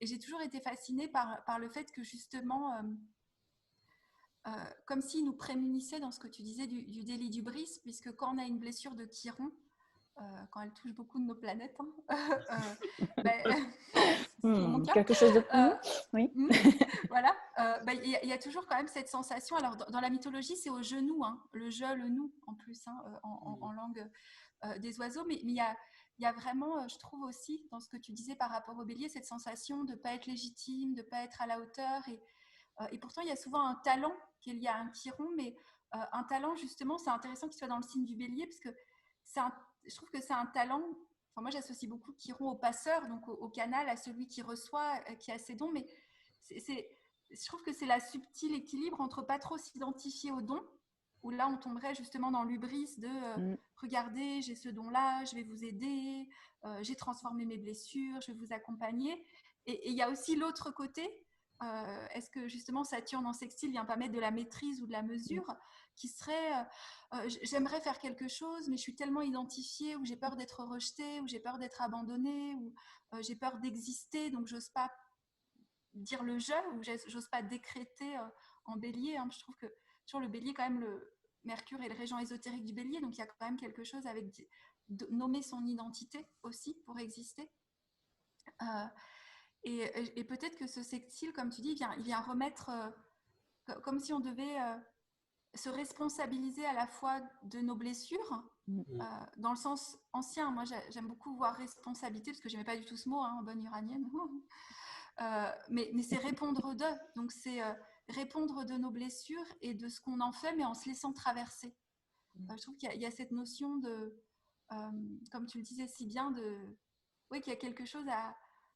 Speaker 2: et j'ai toujours été fascinée par le fait que justement, comme s'il nous prémunissait dans ce que tu disais du délit d'hubris, puisque quand on a une blessure de Chiron, quand elle touche beaucoup de nos planètes, c'est mon cas.
Speaker 3: Quelque chose de oui.
Speaker 2: Voilà, y a toujours quand même cette sensation. Alors dans la mythologie, c'est au genou, hein, le je, le nous en plus, hein, en langue des oiseaux, mais il y a vraiment, je trouve aussi, dans ce que tu disais par rapport au bélier, cette sensation de ne pas être légitime, de ne pas être à la hauteur. Et pourtant, il y a souvent un talent qui est lié à un chiron, mais un talent, justement, c'est intéressant qu'il soit dans le signe du bélier, parce que je trouve que c'est un talent. Enfin, moi, j'associe beaucoup chiron au passeur, donc au canal, à celui qui reçoit, qui a ses dons, mais je trouve que c'est la subtil équilibre entre pas trop s'identifier aux dons, où là, on tomberait justement dans l'hubris de regardez, j'ai ce don-là, je vais vous aider, j'ai transformé mes blessures, je vais vous accompagner. Et il y a aussi l'autre côté. Est-ce que justement Saturne en sextile vient pas mettre de la maîtrise ou de la mesure qui serait j'aimerais faire quelque chose mais je suis tellement identifiée, ou j'ai peur d'être rejetée, ou j'ai peur d'être abandonnée, ou j'ai peur d'exister, donc j'ose pas dire le je, ou j'ose pas décréter en bélier, hein. Je trouve que sur le bélier, quand même, le Mercure est le régent ésotérique du bélier, donc il y a quand même quelque chose avec de nommer son identité aussi pour exister. Et peut-être que ce sextile, comme tu dis, il vient remettre, comme si on devait se responsabiliser à la fois de nos blessures, dans le sens ancien. Moi, j'aime beaucoup voir responsabilité, parce que je n'aimais pas du tout ce mot, hein, en bonne uranienne. Mais c'est répondre d'eux. Donc, c'est répondre de nos blessures et de ce qu'on en fait, mais en se laissant traverser. Je trouve qu'il y a cette notion de, comme tu le disais si bien, oui, qu'il y a quelque chose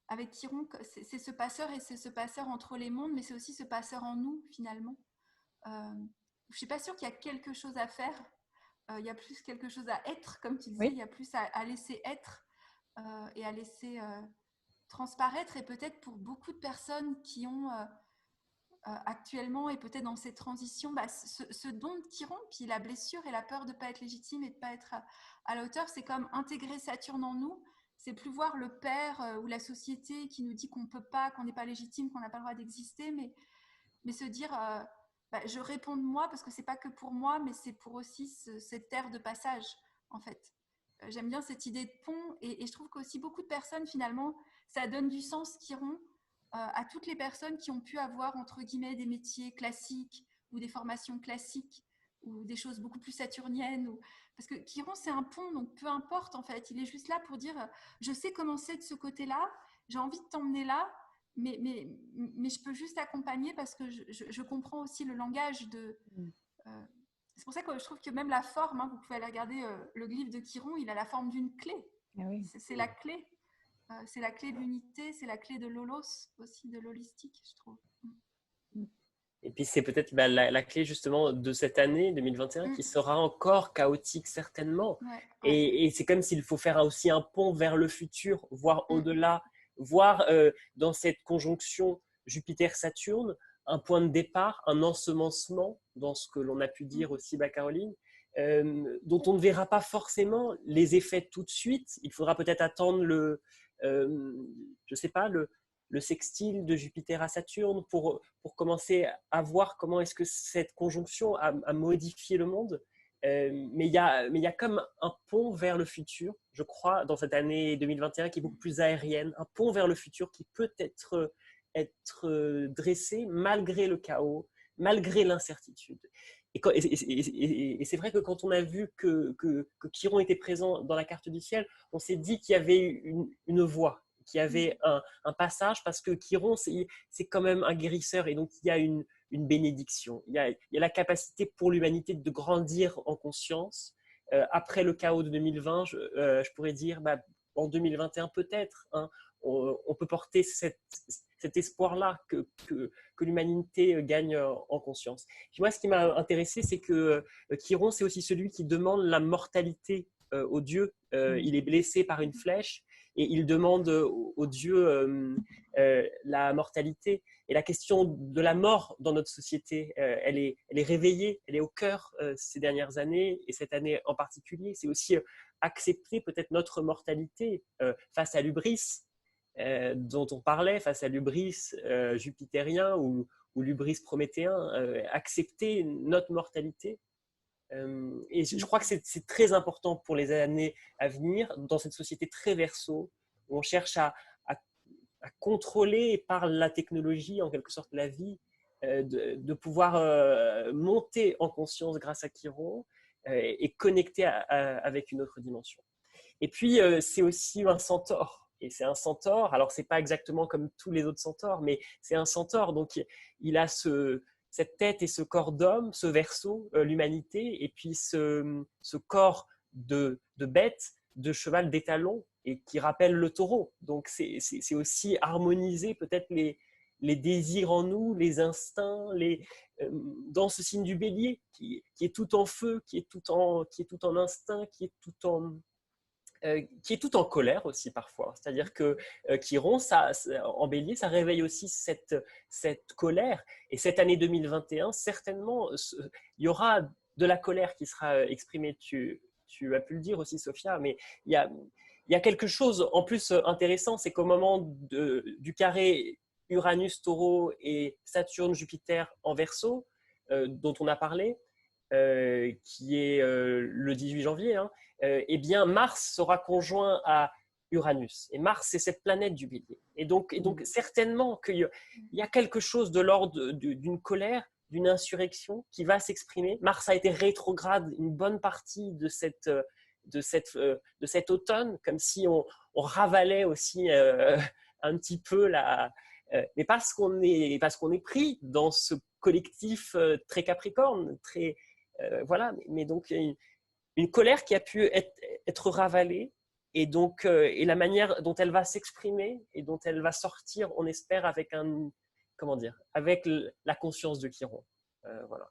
Speaker 2: avec Chiron. C'est ce passeur, et c'est ce passeur entre les mondes, mais c'est aussi ce passeur en nous, finalement. Je ne suis pas sûre qu'il y a quelque chose à faire. Il y a plus quelque chose à être, comme tu disais. Oui. Il y a plus à laisser être et à laisser transparaître. Et peut-être pour beaucoup de personnes qui ont actuellement, et peut-être dans ces transitions, ce don de Chiron, puis la blessure et la peur de ne pas être légitime et de ne pas être à la hauteur, c'est comme intégrer Saturne en nous. C'est plus voir le père ou la société qui nous dit qu'on ne peut pas, qu'on n'est pas légitime, qu'on n'a pas le droit d'exister, mais se dire je réponds de moi, parce que c'est pas que pour moi, mais c'est pour aussi cette terre de passage, en fait. J'aime bien cette idée de pont, et je trouve qu'aussi beaucoup de personnes, finalement, ça donne du sens, Chiron, à toutes les personnes qui ont pu avoir, entre guillemets, des métiers classiques ou des formations classiques ou des choses beaucoup plus saturniennes. Parce que Chiron, c'est un pont, donc peu importe, en fait. Il est juste là pour dire, je sais comment c'est de ce côté-là, j'ai envie de t'emmener là, mais je peux juste accompagner, parce que je comprends aussi le langage de... c'est pour ça que je trouve que même la forme, hein, vous pouvez aller regarder le glyphe de Chiron, il a la forme d'une clé. Ah oui. C'est la clé. C'est la clé de l'unité, c'est la clé de l'holos aussi, de l'holistique, je trouve.
Speaker 1: Et puis c'est peut-être la clé justement de cette année 2021 qui sera encore chaotique certainement. Ouais. Et c'est comme s'il faut faire aussi un pont vers le futur, voire au-delà, voir dans cette conjonction Jupiter-Saturne un point de départ, un ensemencement dans ce que l'on a pu dire aussi, Caroline, dont on ne verra pas forcément les effets tout de suite. Il faudra peut-être attendre je sais pas, le sextile de Jupiter à Saturne pour commencer à voir comment est-ce que cette conjonction a modifié le monde. Mais il y a comme un pont vers le futur, je crois, dans cette année 2021 qui est beaucoup plus aérienne, un pont vers le futur qui peut être dressé malgré le chaos, malgré l'incertitude. Et c'est vrai que quand on a vu que Chiron était présent dans la carte du ciel, on s'est dit qu'il y avait une voie, qu'il y avait un passage, parce que Chiron, c'est quand même un guérisseur, et donc il y a une bénédiction. Il y a la capacité pour l'humanité de grandir en conscience. Après le chaos de 2020, je pourrais dire, en 2021 peut-être, hein, on peut porter cet espoir-là que l'humanité gagne en conscience. Puis moi, ce qui m'a intéressé, c'est que Chiron, c'est aussi celui qui demande la mortalité aux dieux. Il est blessé par une flèche et il demande aux dieux la mortalité. Et la question de la mort dans notre société, elle est réveillée, elle est au cœur ces dernières années, et cette année en particulier. C'est aussi accepter peut-être notre mortalité face à l'hubris dont on parlait, face à l'hubris jupitérien, où ou l'hubris prométhéen, accepter notre mortalité. Et je crois que c'est très important pour les années à venir, dans cette société très verso, où on cherche à contrôler par la technologie, en quelque sorte, la vie, de pouvoir monter en conscience grâce à Chiron et connecter avec une autre dimension. Et puis, c'est aussi un centaure. Et c'est un centaure, alors c'est pas exactement comme tous les autres centaures, mais c'est un centaure, donc il a cette tête et ce corps d'homme, ce verso, l'humanité, et puis ce corps de bête, de cheval d'étalon, et qui rappelle le taureau. Donc c'est aussi harmoniser peut-être les désirs en nous, les instincts, dans ce signe du bélier, qui est tout en feu, qui est tout en instinct, qui est tout en colère aussi parfois. C'est-à-dire que Chiron, en bélier, ça réveille aussi cette colère. Et cette année 2021, certainement, il y aura de la colère qui sera exprimée. Tu as pu le dire aussi, Sophia, mais il y a quelque chose en plus intéressant, c'est qu'au moment du carré Uranus-Taureau et Saturne-Jupiter en Verseau, dont on a parlé, qui est le 18 janvier, hein, eh bien Mars sera conjoint à Uranus. Et Mars, c'est cette planète du bélier. Et donc certainement qu'il y a quelque chose de l'ordre d'une colère, d'une insurrection qui va s'exprimer. Mars a été rétrograde une bonne partie de cet automne, comme si on ravalait aussi un petit peu mais parce qu'on est pris dans ce collectif très capricorne, très voilà. Mais donc une colère qui a pu être ravalée, et donc et la manière dont elle va s'exprimer et dont elle va sortir, on espère, avec avec la conscience de Chiron. Voilà.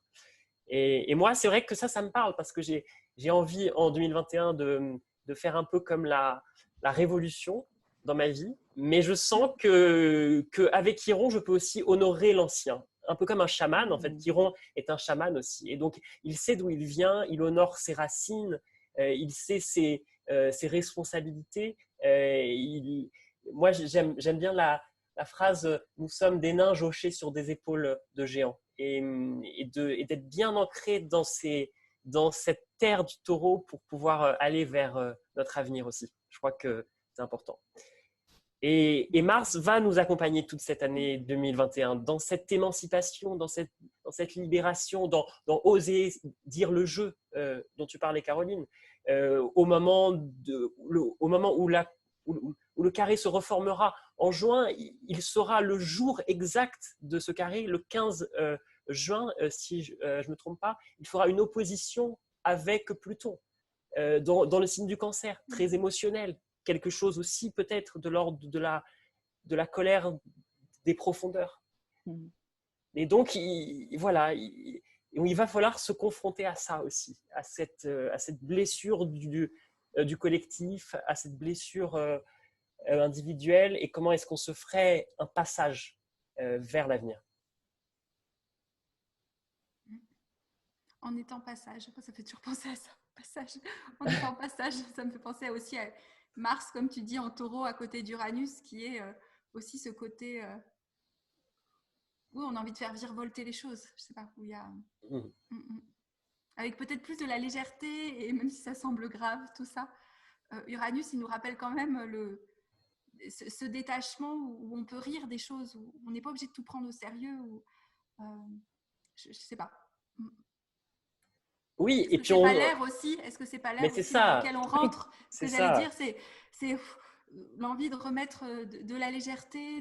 Speaker 1: Et moi, c'est vrai que ça me parle, parce que j'ai envie en 2021 de faire un peu comme la révolution dans ma vie, mais je sens qu'avec Chiron, je peux aussi honorer l'ancien. Un peu comme un chaman, en fait. Chiron est un chaman aussi. Et donc, il sait d'où il vient, il honore ses racines, il sait ses responsabilités. Moi, j'aime bien la phrase « Nous sommes des nains jauchés sur des épaules de géants ». Et d'être bien ancré dans cette terre du taureau pour pouvoir aller vers notre avenir aussi. Je crois que c'est important. Et Mars va nous accompagner toute cette année 2021 dans cette émancipation, dans cette libération, dans oser dire le jeu dont tu parlais, Caroline, au moment où le carré se reformera en juin. Il sera le jour exact de ce carré, le 15 juin, si je ne me trompe pas. Il fera une opposition avec Pluton dans le signe du Cancer, très émotionnel. Quelque chose aussi peut-être de l'ordre de la colère des profondeurs. Et donc, voilà, il va falloir se confronter à ça aussi, à cette blessure du collectif, à cette blessure individuelle, et comment est-ce qu'on se ferait un passage vers l'avenir.
Speaker 2: En étant passage, ça fait toujours penser à ça, passage. En étant passage, ça me fait penser aussi à Mars, comme tu dis, en taureau à côté d'Uranus, qui est aussi ce côté où on a envie de faire virevolter les choses. Je sais pas, où il y a... Avec peut-être plus de la légèreté, et même si ça semble grave, tout ça. Uranus, il nous rappelle quand même ce détachement où on peut rire des choses, où on n'est pas obligé de tout prendre au sérieux. Je sais pas.
Speaker 1: Oui,
Speaker 2: et puis pas l'air aussi. Est-ce que c'est pas l'air aussi dans lequel on rentre? Ce que j'allais dire, c'est l'envie de remettre de la légèreté,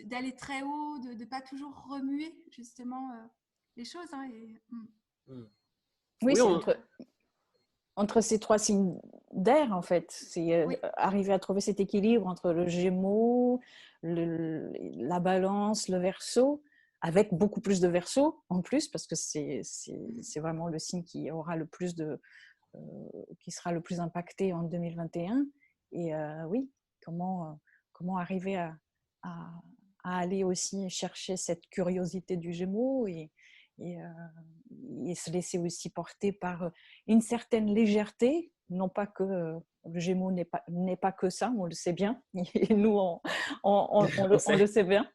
Speaker 2: d'aller très haut, de ne pas toujours remuer justement les choses. Hein,
Speaker 3: Oui, c'est entre ces trois signes d'air, en fait. C'est arriver à trouver cet équilibre entre le Gémeaux, la Balance, le Verseau, avec beaucoup plus de Verseau en plus, parce que c'est vraiment le signe qui aura le plus qui sera le plus impacté en 2021. Et oui, comment arriver à aller aussi chercher cette curiosité du Gémeaux et et se laisser aussi porter par une certaine légèreté. Non pas que le Gémeaux n'est pas que ça, on le sait bien, et nous on le sait bien.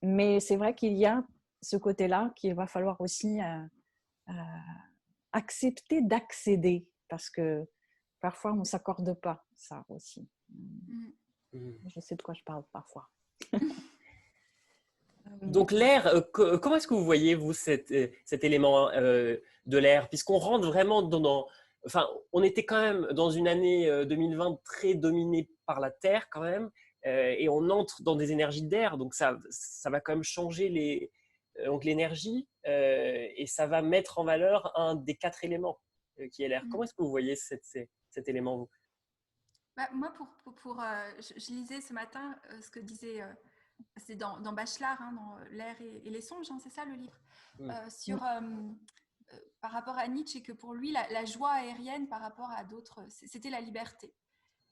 Speaker 3: Mais c'est vrai qu'il y a ce côté-là qu'il va falloir aussi accepter d'accéder, parce que parfois on ne s'accorde pas ça aussi. Je sais de quoi je parle parfois.
Speaker 1: Donc l'air, comment est-ce que vous voyez, vous, cet élément de l'air, puisqu'on rentre vraiment enfin, on était quand même dans une année 2020 très dominée par la Terre quand même, et on entre dans des énergies d'air, donc ça va quand même changer donc l'énergie, et ça va mettre en valeur un des 4 éléments qui est l'air. Comment est-ce que vous voyez cet élément, vous?
Speaker 2: Moi, je lisais ce matin ce que disait, c'est dans Bachelard, hein, dans L'air et les songes, hein, c'est ça le livre, par rapport à Nietzsche, et que pour lui, la joie aérienne par rapport à d'autres, c'était la liberté.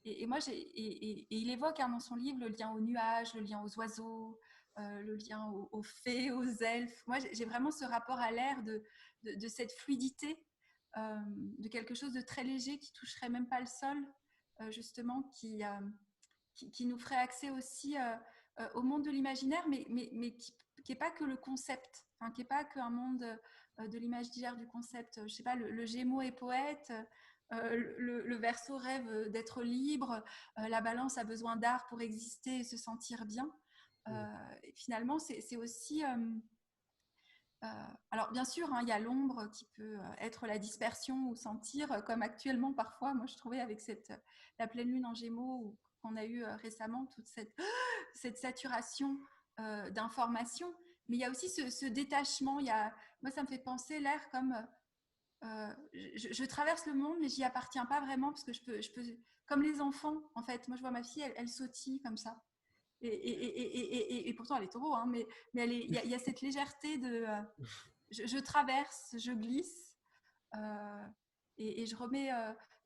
Speaker 2: Et moi, et il évoque dans son livre le lien aux nuages, le lien aux oiseaux, le lien aux fées, aux elfes. Moi, j'ai vraiment ce rapport à l'air de cette fluidité, de quelque chose de très léger qui toucherait même pas le sol, justement, qui nous ferait accès aussi au monde de l'imaginaire, mais qui n'est pas que le concept, enfin, qui n'est pas qu'un monde de l'imaginaire, du concept. Je sais pas, le Gémeaux est poète, le Verseau rêve d'être libre, la Balance a besoin d'art pour exister et se sentir bien. Et finalement, c'est aussi... alors bien sûr, hein, il y a l'ombre qui peut être la dispersion ou sentir, comme actuellement parfois, moi je trouvais avec la pleine lune en Gémeaux qu'on a eu récemment, toute cette saturation d'informations. Mais il y a aussi ce détachement. Moi, ça me fait penser l'air comme je traverse le monde, mais j'y appartiens pas vraiment, parce que je peux, comme les enfants, en fait. Moi, je vois ma fille, elle sautille comme ça. Et pourtant, elle est taureau, hein, mais il y a cette légèreté de je traverse, je glisse, et je remets.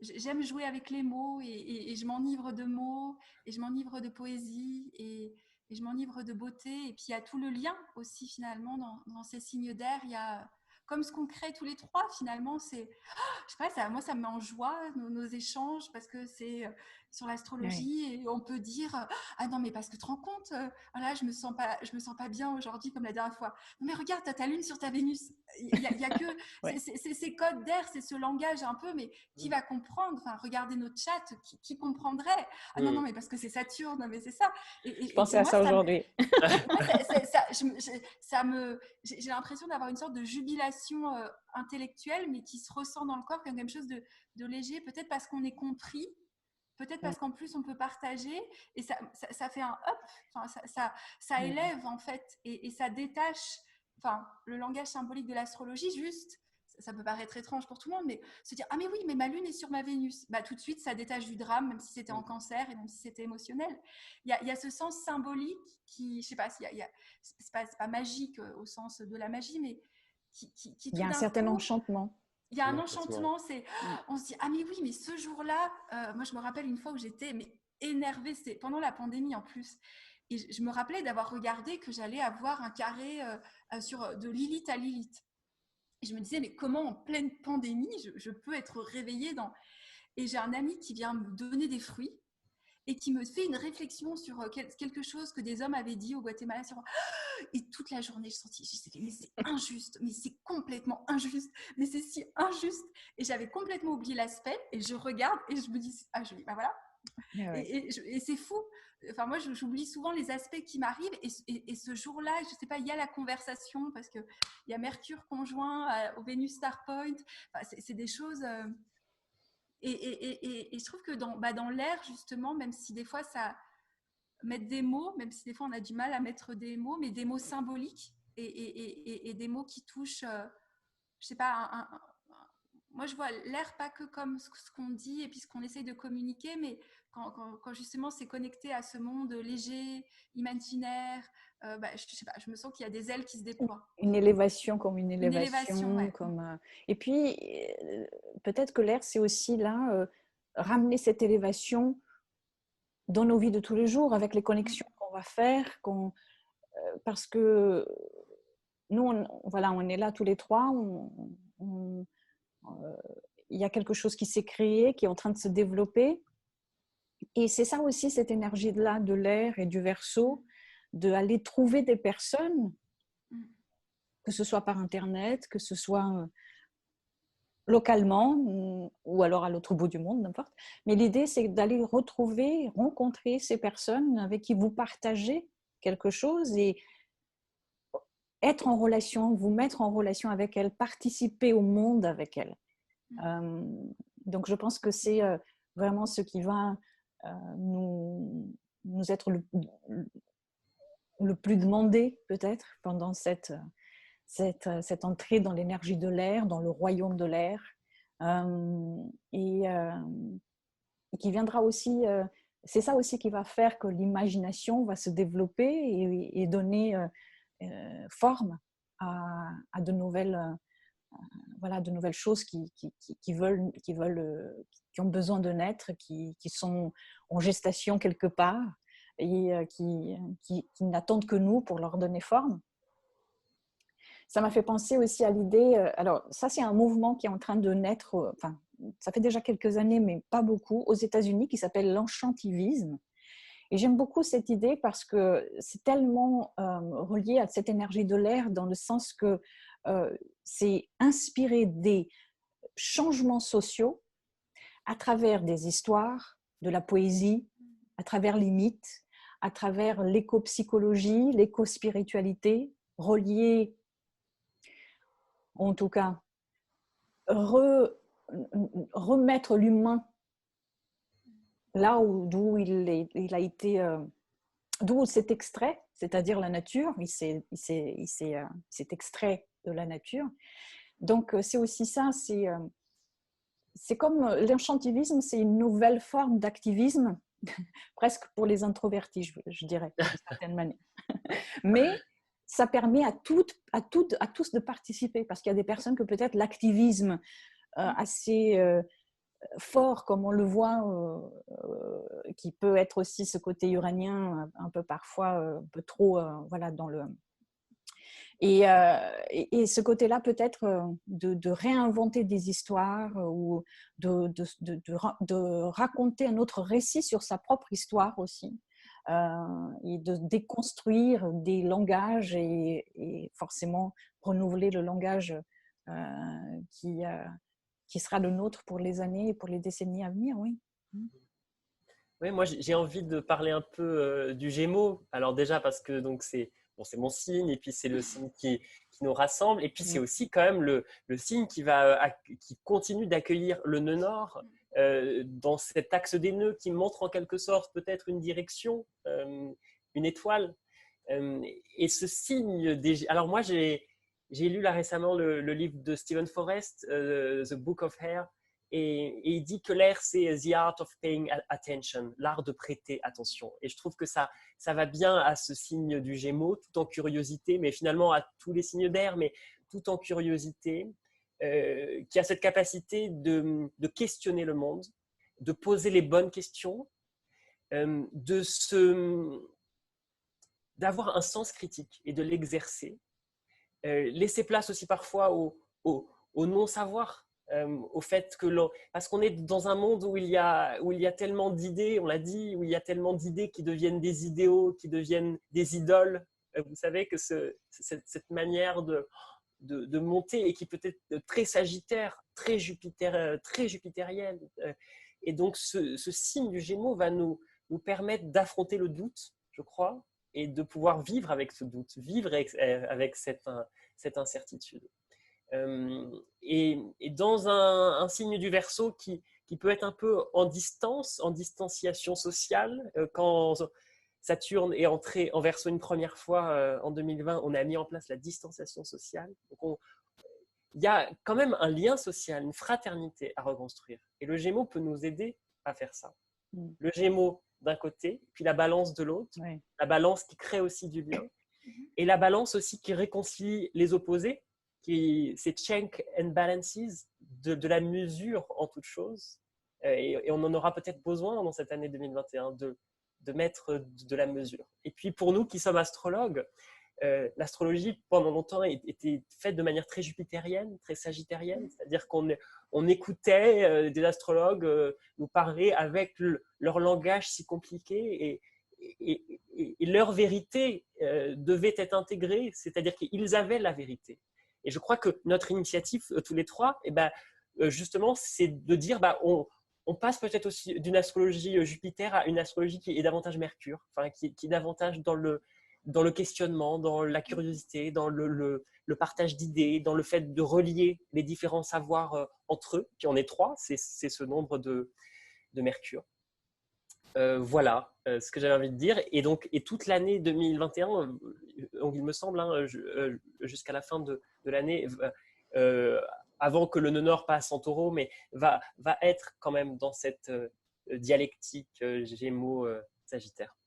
Speaker 2: J'aime jouer avec les mots, et je m'enivre de mots, et je m'enivre de poésie, et je m'enivre de beauté. Et puis il y a tout le lien aussi, finalement, dans ces signes d'air. Il y a comme ce qu'on crée tous les trois, finalement, c'est, je sais pas, moi ça me met en joie, nos échanges, parce que c'est sur l'astrologie, oui. Et on peut dire ah non, mais parce que tu te rends compte, là je me sens pas bien aujourd'hui comme la dernière fois. Non, mais regarde, t'as ta lune sur ta Vénus. Il y a que ouais. c'est ces codes d'air, c'est ce langage un peu, mais qui va comprendre? Enfin, regardez notre chat, qui comprendrait? Ah non, mais parce que c'est Saturne, mais c'est ça.
Speaker 3: Je pensais à ça aujourd'hui.
Speaker 2: J'ai l'impression d'avoir une sorte de jubilation intellectuelle, mais qui se ressent dans le corps comme quelque chose de léger, peut-être parce qu'on est compris, peut-être parce qu'en plus on peut partager, et ça fait un up, enfin, ça élève en fait, et ça détache, enfin, le langage symbolique de l'astrologie, juste. Ça peut paraître étrange pour tout le monde, mais se dire ah mais oui, mais ma lune est sur ma Vénus, bah tout de suite ça détache du drame, même si c'était en Cancer et même si c'était émotionnel. Il y a ce sens symbolique qui, je sais pas, c'est pas magique au sens de la magie, mais qui
Speaker 3: il y a un certain enchantement.
Speaker 2: Il y a un enchantement, on se dit ah mais oui, mais ce jour-là, moi je me rappelle une fois où j'étais énervée, c'était pendant la pandémie en plus. Et je me rappelais d'avoir regardé que j'allais avoir un carré de Lilith à Lilith. Et je me disais, mais comment en pleine pandémie, je peux être réveillée dans... Et j'ai un ami qui vient me donner des fruits et qui me fait une réflexion sur quelque chose que des hommes avaient dit au Guatemala. Et toute la journée, je sentis, mais c'est injuste, mais c'est complètement injuste, mais c'est si injuste. Et j'avais complètement oublié l'aspect, et je regarde et je me dis, bah voilà. Et c'est fou. Enfin, moi, j'oublie souvent les aspects qui m'arrivent, et ce jour-là, je sais pas, il y a la conversation, parce qu'il y a Mercure conjoint au Vénus Star Point. Enfin, c'est des choses... Et je trouve que dans l'air, justement, même si des fois ça... mettre des mots, même si des fois on a du mal à mettre des mots, mais des mots symboliques, et des mots qui touchent, je sais pas, moi je vois l'air pas que comme ce qu'on dit et puis ce qu'on essaye de communiquer, mais quand justement c'est connecté à ce monde léger, imaginaire, je sais pas, je me sens qu'il y a des ailes qui se déploient.
Speaker 3: Une élévation comme une élévation.
Speaker 2: Ouais.
Speaker 3: Et puis, peut-être que l'air, c'est aussi là, ramener cette élévation dans nos vies de tous les jours, avec les connexions qu'on va faire, parce que nous, voilà, on est là tous les trois. Il y a quelque chose qui s'est créé, qui est en train de se développer. Et c'est ça aussi, cette énergie-là de l'air et du Verseau, d'aller trouver des personnes, que ce soit par Internet, que ce soit localement ou alors à l'autre bout du monde, n'importe. Mais l'idée, c'est d'aller retrouver, rencontrer ces personnes avec qui vous partagez quelque chose et être en relation, vous mettre en relation avec elles, participer au monde avec elles. Donc, je pense que c'est vraiment ce qui va nous être le plus demandé, peut-être, pendant cette entrée dans l'énergie de l'air, dans le royaume de l'air, et qui viendra aussi, c'est ça aussi qui va faire que l'imagination va se développer et donner forme à de nouvelles, voilà, de nouvelles choses qui ont besoin de naître, qui sont en gestation quelque part et qui n'attendent que nous pour leur donner forme. Ça m'a fait penser aussi à l'idée, alors ça c'est un mouvement qui est en train de naître, enfin ça fait déjà quelques années mais pas beaucoup, aux États-Unis, qui s'appelle l'enchantivisme. Et j'aime beaucoup cette idée parce que c'est tellement relié à cette énergie de l'air, dans le sens que c'est inspiré des changements sociaux à travers des histoires, de la poésie, à travers les mythes, à travers l'éco-psychologie, l'éco-spiritualité, reliée, en tout cas, remettre l'humain là d'où il a été, d'où c'est extrait, c'est-à-dire la nature, il s'est extrait de la nature. Donc c'est aussi ça, c'est comme l'enchantivisme, c'est une nouvelle forme d'activisme, presque pour les introvertis, je dirais, d'une certaine manière. Mais ça permet à tous de participer, parce qu'il y a des personnes que peut-être l'activisme assez fort, comme on le voit, qui peut être aussi ce côté uranien, un peu parfois, un peu trop, voilà, dans le... Et ce côté-là, peut-être, de réinventer des histoires ou de raconter un autre récit sur sa propre histoire aussi, et de déconstruire des langages et forcément renouveler le langage qui sera le nôtre pour les années et pour les décennies à venir, oui.
Speaker 1: Oui, moi j'ai envie de parler un peu du Gémeaux. Alors déjà parce que donc c'est mon signe, et puis c'est le signe qui nous rassemble, et puis c'est aussi quand même le signe qui continue d'accueillir le nœud nord dans cet axe des nœuds, qui montre en quelque sorte peut-être une direction, une étoile. Et ce signe alors moi j'ai lu là récemment le livre de Stephen Forrest, The Book of Air. Et il dit que l'air, c'est the art of paying attention, l'art de prêter attention. Et je trouve que ça va bien à ce signe du Gémeaux, tout en curiosité, mais finalement à tous les signes d'air, mais tout en curiosité, qui a cette capacité de questionner le monde, de poser les bonnes questions, d'avoir un sens critique et de l'exercer. Laisser place aussi parfois au non-savoir. Au fait que parce qu'on est dans un monde où il y a tellement d'idées, on l'a dit, où il y a tellement d'idées qui deviennent des idéaux, qui deviennent des idoles. Vous savez que cette manière de monter, et qui peut être très sagittaire, très jupitérienne. Et donc ce signe du Gémeaux va nous permettre d'affronter le doute, je crois, et de pouvoir vivre avec ce doute, vivre avec cette incertitude. Et dans un signe du Verseau qui peut être un peu en distanciation sociale, quand Saturne est entré en Verseau une première fois en 2020, on a mis en place la distanciation sociale. Donc il y a quand même un lien social, une fraternité à reconstruire. Et le Gémeaux peut nous aider à faire ça. Le Gémeaux d'un côté, puis la Balance de l'autre, oui. La Balance qui crée aussi du lien, et la Balance aussi qui réconcilie les opposés, c'est check and balances, de la mesure en toute chose. Et on en aura peut-être besoin dans cette année 2021 de mettre de la mesure. Et puis pour nous qui sommes astrologues, l'astrologie, pendant longtemps, était faite de manière très jupitérienne, très sagittarienne. C'est-à-dire qu'on écoutait des astrologues nous parler avec leur langage si compliqué et leur vérité devait être intégrée, c'est-à-dire qu'ils avaient la vérité. Et je crois que notre initiative, tous les trois, justement, c'est de dire on passe peut-être aussi d'une astrologie Jupiter à une astrologie qui est davantage Mercure, enfin, qui est davantage dans le questionnement, dans la curiosité, dans le partage d'idées, dans le fait de relier les différents savoirs entre eux. Puis on est trois, c'est ce nombre de Mercure. Voilà ce que j'avais envie de dire. Et toute l'année 2021, il me semble, jusqu'à la fin de l'année, avant que le nœud nord passe en taureau, mais va être quand même dans cette dialectique Gémeaux-Sagittaire.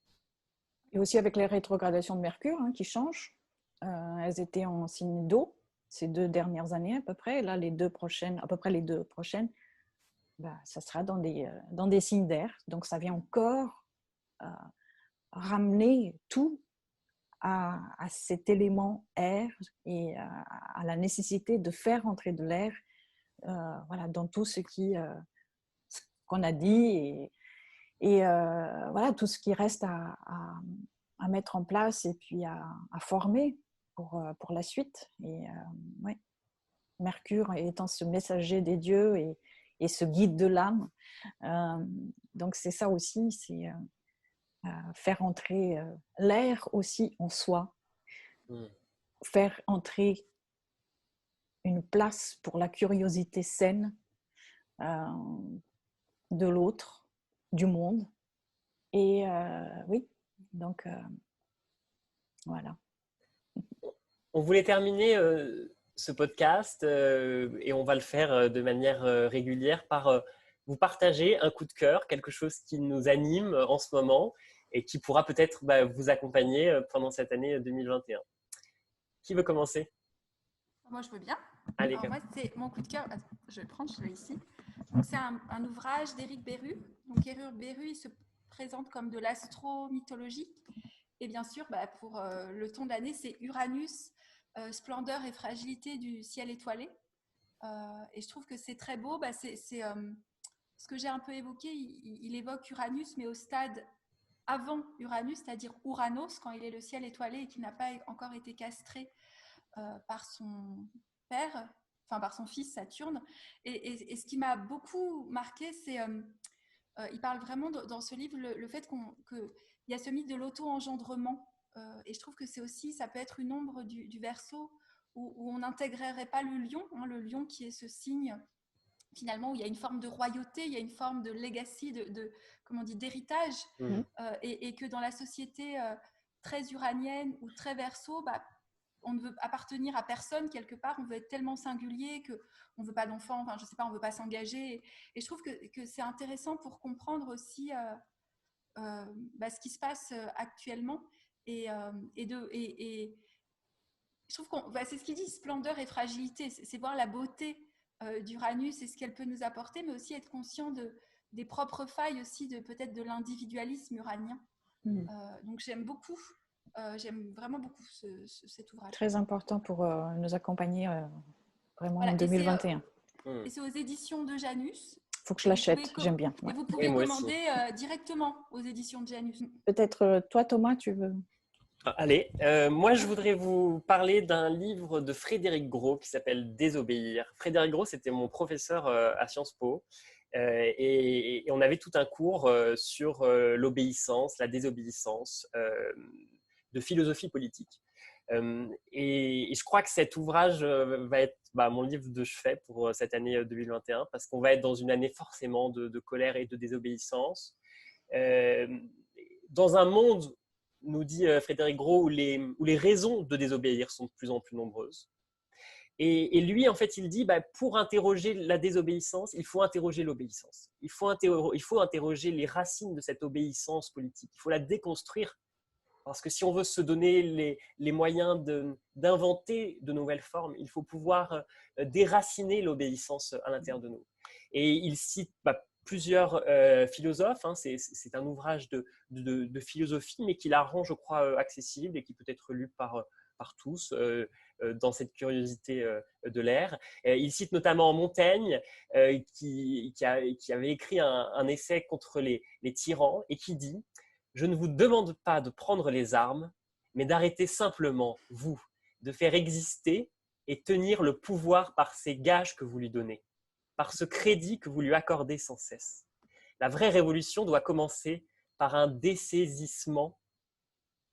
Speaker 3: Et aussi avec les rétrogradations de Mercure qui changent. Elles étaient en signe d'eau ces 2 dernières années à peu près. Là, les 2 prochaines, ça sera dans des signes d'air. Donc, ça vient encore ramener tout à cet élément air et à la nécessité de faire entrer de l'air dans tout ce qu'on a dit et tout ce qui reste à mettre en place et puis à former pour la suite. Et Mercure étant ce messager des dieux et ce guide de l'âme. Donc c'est ça aussi, c'est faire entrer l'air aussi en soi, faire entrer une place pour la curiosité saine de l'autre, du monde. Et donc voilà.
Speaker 1: On voulait terminer ce podcast et on va le faire de manière régulière par vous partager un coup de cœur, quelque chose qui nous anime en ce moment et qui pourra peut-être vous accompagner pendant cette année 2021. Qui veut commencer?
Speaker 2: Moi, je veux bien.
Speaker 1: Allez,
Speaker 2: alors, moi, c'est mon coup de cœur. Attends, je vais le prendre, je l'ai ici. Donc, c'est un ouvrage d'Éric Beru. Donc, Éric Beru, il se présente comme de l'astro-mythologie. Et bien sûr, pour le ton de l'année, c'est Uranus, splendeur et fragilité du ciel étoilé. Et je trouve que c'est très beau. C'est ce que j'ai un peu évoqué. Il évoque Uranus, mais au stade avant Uranus, c'est-à-dire Ouranos, quand il est le ciel étoilé et qui n'a pas encore été castré par son père, enfin par son fils Saturne. Et ce qui m'a beaucoup marqué, c'est il parle vraiment dans ce livre le fait qu'il y a ce mythe de l'auto-engendrement. Et je trouve que c'est aussi, ça peut être une ombre du Verseau où on n'intégrerait pas le lion qui est ce signe finalement où il y a une forme de royauté, il y a une forme de legacy, d'héritage, et que dans la société très uranienne ou très Verseau, on ne veut appartenir à personne quelque part, on veut être tellement singulier qu'on ne veut pas d'enfants, enfin je sais pas, on ne veut pas s'engager. Et je trouve que c'est intéressant pour comprendre aussi ce qui se passe actuellement et je trouve que c'est ce qu'il dit, splendeur et fragilité, c'est voir la beauté d'Uranus et ce qu'elle peut nous apporter, mais aussi être conscient des propres failles aussi peut-être de l'individualisme uranien. Donc j'aime beaucoup. J'aime vraiment beaucoup cet ouvrage.
Speaker 3: Très important pour nous accompagner vraiment en 2021.
Speaker 2: Et c'est aux éditions de Janus.
Speaker 3: Il faut que je l'achète, j'aime bien.
Speaker 2: Et vous pouvez commander directement aux éditions de Janus.
Speaker 3: Peut-être toi, Thomas, tu veux...
Speaker 1: Allez, moi je voudrais vous parler d'un livre de Frédéric Gros qui s'appelle Désobéir. Frédéric Gros, c'était mon professeur à Sciences Po et on avait tout un cours sur l'obéissance, la désobéissance, de philosophie politique. Et je crois que cet ouvrage va être mon livre de chevet pour cette année 2021 parce qu'on va être dans une année forcément de colère et de désobéissance. Dans un monde, nous dit Frédéric Gros, où les raisons de désobéir sont de plus en plus nombreuses. Et lui, en fait, il dit, pour interroger la désobéissance, il faut interroger l'obéissance. Il faut interroger les racines de cette obéissance politique. Il faut la déconstruire. Parce que si on veut se donner les moyens d'inventer de nouvelles formes, il faut pouvoir déraciner l'obéissance à l'intérieur de nous. Et il cite plusieurs philosophes. C'est un ouvrage de philosophie, mais qui la rend, je crois, accessible et qui peut être lu par par tous dans cette curiosité de l'air. Il cite notamment Montaigne qui avait écrit un essai contre les tyrans et qui dit « Je ne vous demande pas de prendre les armes, mais d'arrêter simplement, vous, de faire exister et tenir le pouvoir par ces gages que vous lui donnez, par ce crédit que vous lui accordez sans cesse. La vraie révolution doit commencer par un dessaisissement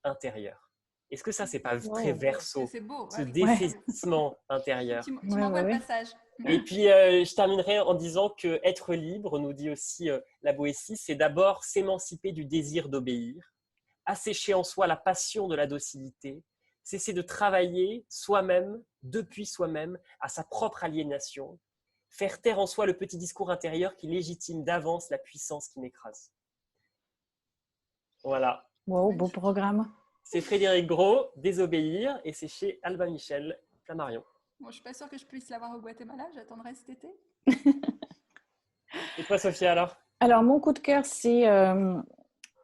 Speaker 1: intérieur. » Est-ce que ça, c'est pas très Verseau,
Speaker 2: c'est beau,
Speaker 1: ce
Speaker 2: ouais.
Speaker 1: dessaisissement intérieur?
Speaker 2: Tu m'envoies le passage.
Speaker 1: Et puis, je terminerai en disant que être libre, nous dit aussi la Boétie, c'est d'abord s'émanciper du désir d'obéir, assécher en soi la passion de la docilité, cesser de travailler soi-même, depuis soi-même, à sa propre aliénation, faire taire en soi le petit discours intérieur qui légitime d'avance la puissance qui m'écrase. Voilà.
Speaker 3: Wow, beau programme.
Speaker 1: C'est Frédéric Gros, Désobéir, et c'est chez Albin Michel, Flammarion.
Speaker 2: Bon, je ne suis pas sûre que je puisse l'avoir au Guatemala, j'attendrai cet été.
Speaker 1: Et toi, Sophia, alors?
Speaker 3: Alors, mon coup de cœur, c'est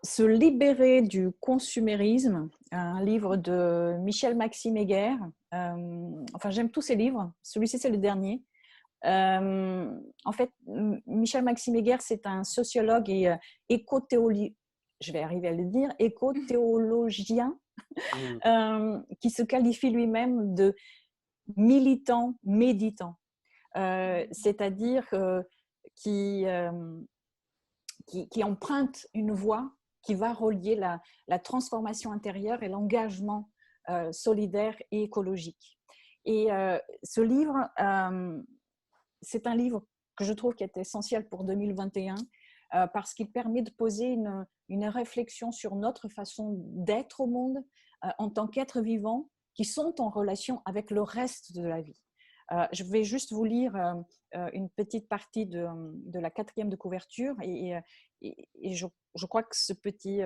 Speaker 3: Se libérer du consumérisme, un livre de Michel Maxime Heger. Enfin, j'aime tous ses livres. Celui-ci, c'est le dernier. En fait, Michel Maxime Heger, c'est un sociologue et je vais arriver à le dire, éco-théologien, qui se qualifie lui-même de militant méditant, c'est-à-dire qui emprunte une voie qui va relier la transformation intérieure et l'engagement solidaire et écologique. Et ce livre, c'est un livre que je trouve qui est essentiel pour 2021 parce qu'il permet de poser une réflexion sur notre façon d'être au monde en tant qu'être vivant qui sont en relation avec le reste de la vie. Je vais juste vous lire une petite partie de la 4e de couverture et je crois que ce petit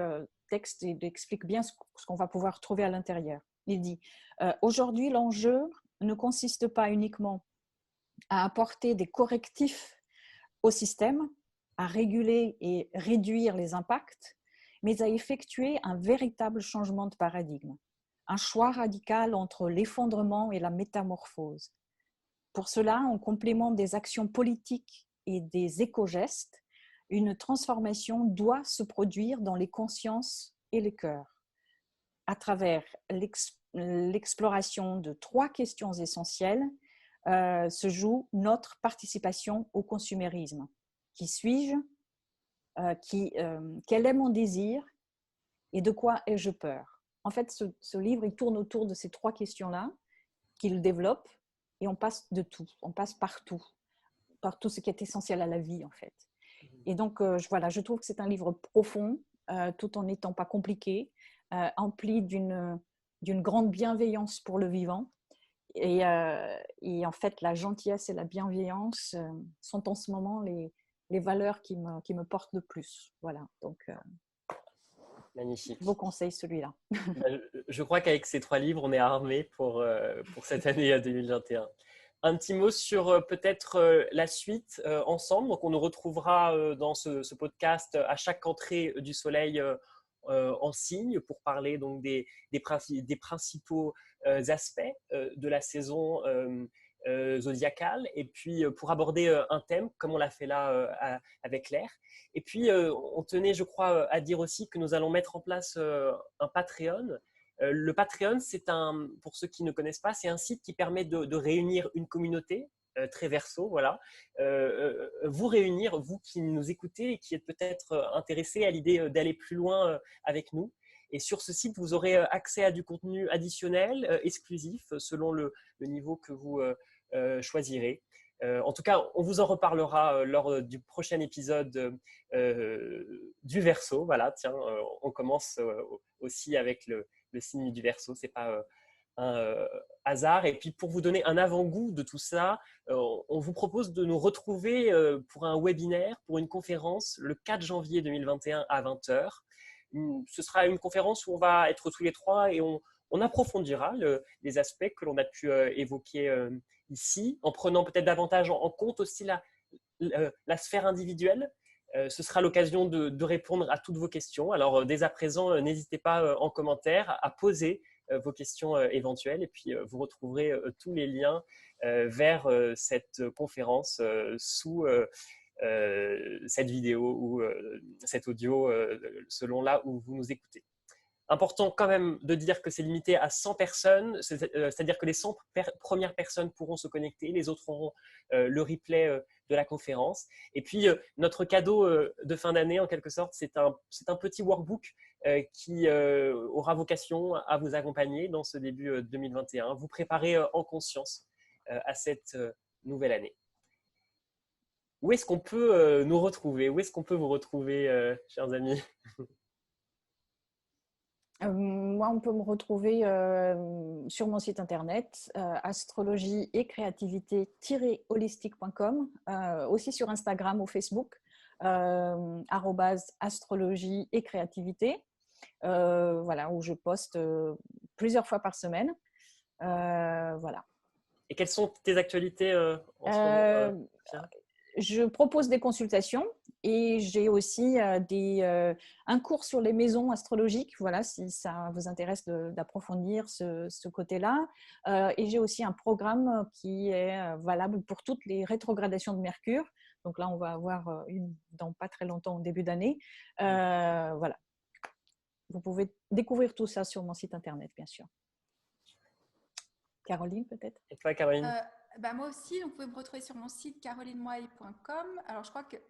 Speaker 3: texte explique bien ce qu'on va pouvoir trouver à l'intérieur. Il dit « Aujourd'hui, l'enjeu ne consiste pas uniquement à apporter des correctifs au système, à réguler et réduire les impacts, mais à effectuer un véritable changement de paradigme, un choix radical entre l'effondrement et la métamorphose. Pour cela, en complément des actions politiques et des éco-gestes, une transformation doit se produire dans les consciences et les cœurs, à travers l'exploration de 3 questions essentielles. Se joue notre participation au consumérisme. Qui suis-je? Quel est mon désir? Et de quoi ai-je peur? En fait, ce livre, il tourne autour de ces 3 questions-là qu'il développe et on passe de tout, on passe par tout ce qui est essentiel à la vie en fait. Et donc, voilà, je trouve que c'est un livre profond, tout en n'étant pas compliqué, empli d'une grande bienveillance pour le vivant. Et en fait, la gentillesse et la bienveillance sont en ce moment les valeurs qui me portent le plus. Voilà, donc
Speaker 1: magnifique.
Speaker 3: Je vous conseille celui-là.
Speaker 1: Je crois qu'avec ces 3 livres, on est armé pour cette année 2021. Un petit mot sur peut-être la suite ensemble. Donc, on nous retrouvera dans ce podcast à chaque entrée du soleil en signe pour parler donc des principaux aspects de la saison zodiacale et puis pour aborder un thème comme on l'a fait là avec l'air. Et puis on tenait, je crois, à dire aussi que nous allons mettre en place un Patreon. Le Patreon, pour ceux qui ne connaissent pas, c'est un site qui permet de réunir une communauté très Verseau, voilà. Vous réunir, vous qui nous écoutez et qui êtes peut-être intéressés à l'idée d'aller plus loin avec nous. Et sur ce site, vous aurez accès à du contenu additionnel, exclusif, selon le niveau que vous choisirez. En tout cas, on vous en reparlera lors du prochain épisode du Verseau. Voilà, tiens, on commence aussi avec le signe du Verseau. C'est pas un hasard. Et puis, pour vous donner un avant-goût de tout ça, on vous propose de nous retrouver pour un webinaire, pour une conférence le 4 janvier 2021 à 20h. Ce sera une conférence où on va être tous les 3 et on approfondira les aspects que l'on a pu évoquer ici, en prenant peut-être davantage en compte aussi la sphère individuelle. Ce sera l'occasion de répondre à toutes vos questions. Alors, dès à présent, n'hésitez pas en commentaire à poser vos questions éventuelles. Et puis, vous retrouverez tous les liens vers cette conférence sous cette vidéo ou cet audio selon là où vous nous écoutez. Important quand même de dire que c'est limité à 100 personnes, c'est-à-dire que les 100 premières personnes pourront se connecter, les autres auront le replay de la conférence. Et puis, notre cadeau de fin d'année, en quelque sorte, c'est un petit workbook qui aura vocation à vous accompagner dans ce début 2021, vous préparer en conscience à cette nouvelle année. Où est-ce qu'on peut nous retrouver? Où est-ce qu'on peut vous retrouver, chers amis?
Speaker 3: Moi, on peut me retrouver sur mon site internet astrologie et créativité-holistique.com, aussi sur Instagram ou Facebook, @astrologie et créativité, voilà, où je poste plusieurs fois par semaine. Voilà.
Speaker 1: Et quelles sont tes actualités en ce moment, Pierre?
Speaker 3: Je propose des consultations et j'ai aussi un cours sur les maisons astrologiques, voilà, si ça vous intéresse d'approfondir ce côté-là. Et j'ai aussi un programme qui est valable pour toutes les rétrogradations de Mercure. Donc là, on va avoir une dans pas très longtemps, au début d'année. Voilà. Vous pouvez découvrir tout ça sur mon site internet, bien sûr. Caroline, peut-être?
Speaker 1: Et toi, Caroline?
Speaker 2: Moi aussi, vous pouvez me retrouver sur mon site carolinmoy.com. Alors, je crois qu'il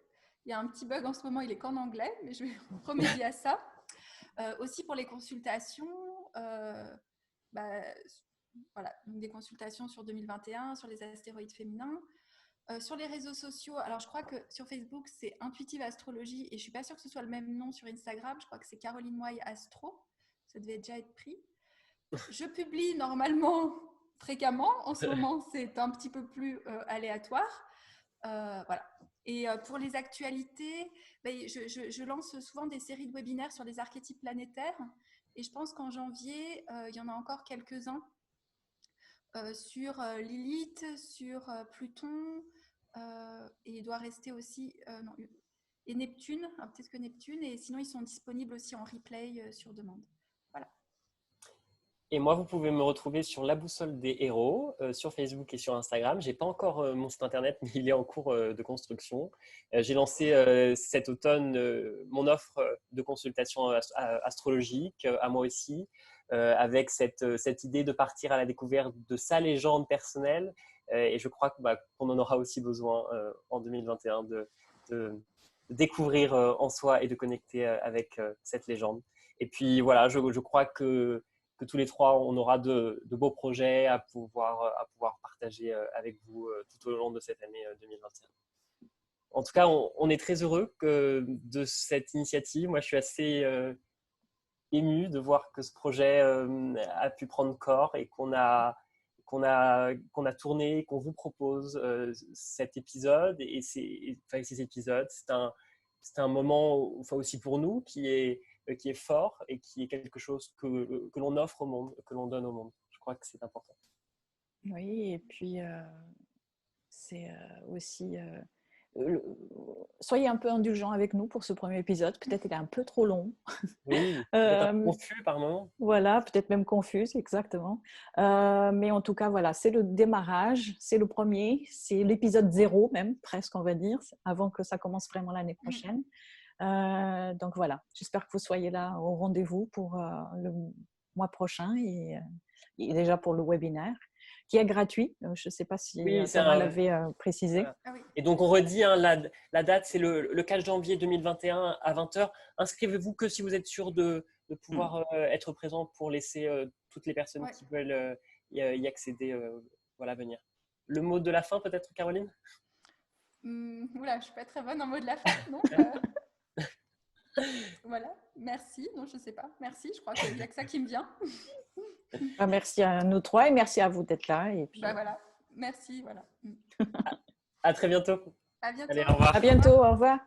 Speaker 2: y a un petit bug en ce moment, il est qu'en anglais, mais je vais remédier à ça. Aussi pour les consultations, voilà, donc des consultations sur 2021, sur les astéroïdes féminins. Sur les réseaux sociaux, alors je crois que sur Facebook, c'est Intuitive Astrologie et je ne suis pas sûre que ce soit le même nom sur Instagram. Je crois que c'est Caroline Moy Astro. Ça devait déjà être pris. Je publie normalement fréquemment. En ce moment, c'est un petit peu plus aléatoire. Voilà. Et pour les actualités, je lance souvent des séries de webinaires sur les archétypes planétaires. Et je pense qu'en janvier, il y en a encore quelques-uns sur Lilith, sur Pluton, et il doit rester aussi non, et Neptune, peut-être que Neptune, et sinon ils sont disponibles aussi en replay sur demande. Voilà.
Speaker 1: Et moi, vous pouvez me retrouver sur La Boussole des Héros, sur Facebook et sur Instagram. Je n'ai pas encore mon site internet, mais il est en cours de construction. J'ai lancé cet automne mon offre de consultation astrologique, à moi aussi, avec cette idée de partir à la découverte de sa légende personnelle. Et je crois qu'on en aura aussi besoin en 2021 de découvrir en soi et de connecter avec cette légende. Et puis voilà, je crois que tous les trois, on aura de beaux projets à pouvoir partager avec vous tout au long de cette année 2021. En tout cas, on est très heureux de cette initiative. Moi, je suis assez ému de voir que ce projet a pu prendre corps et qu'on a tourné, qu'on vous propose cet épisode. Et ces épisodes, c'est un moment, enfin aussi pour nous, qui est fort et qui est quelque chose que l'on offre au monde, que l'on donne au monde. Je crois que c'est important.
Speaker 3: Oui, et puis c'est aussi... soyez un peu indulgents avec nous pour ce premier épisode. Peut-être qu'il est un peu trop long.
Speaker 1: Oui, peut-être un peu confus par moment.
Speaker 3: Voilà, peut-être même confus, exactement. Mais en tout cas, voilà, c'est le démarrage, c'est le premier, c'est l'épisode 0 même, presque on va dire, avant que ça commence vraiment l'année prochaine. Donc voilà, j'espère que vous soyez là au rendez-vous pour le mois prochain et déjà pour le webinaire qui est gratuit. Je ne sais pas si Thomas l'avait précisé.
Speaker 1: Voilà. Ah oui. Et donc on redit la date, c'est le 4 janvier 2021 à 20h. Inscrivez-vous que si vous êtes sûr de pouvoir être présent pour laisser toutes les personnes qui veulent y accéder venir. Le mot de la fin peut-être, Caroline?
Speaker 2: Oula, je ne suis pas très bonne en mot de la fin, non. Voilà, merci. Non, je ne sais pas. Merci, je crois qu'il n'y a que ça qui me vient.
Speaker 3: Merci à nous trois et merci à vous d'être là. Et puis...
Speaker 2: voilà, merci. Voilà.
Speaker 1: À très bientôt.
Speaker 2: À bientôt.
Speaker 1: Allez, au revoir.
Speaker 3: À bientôt, au revoir.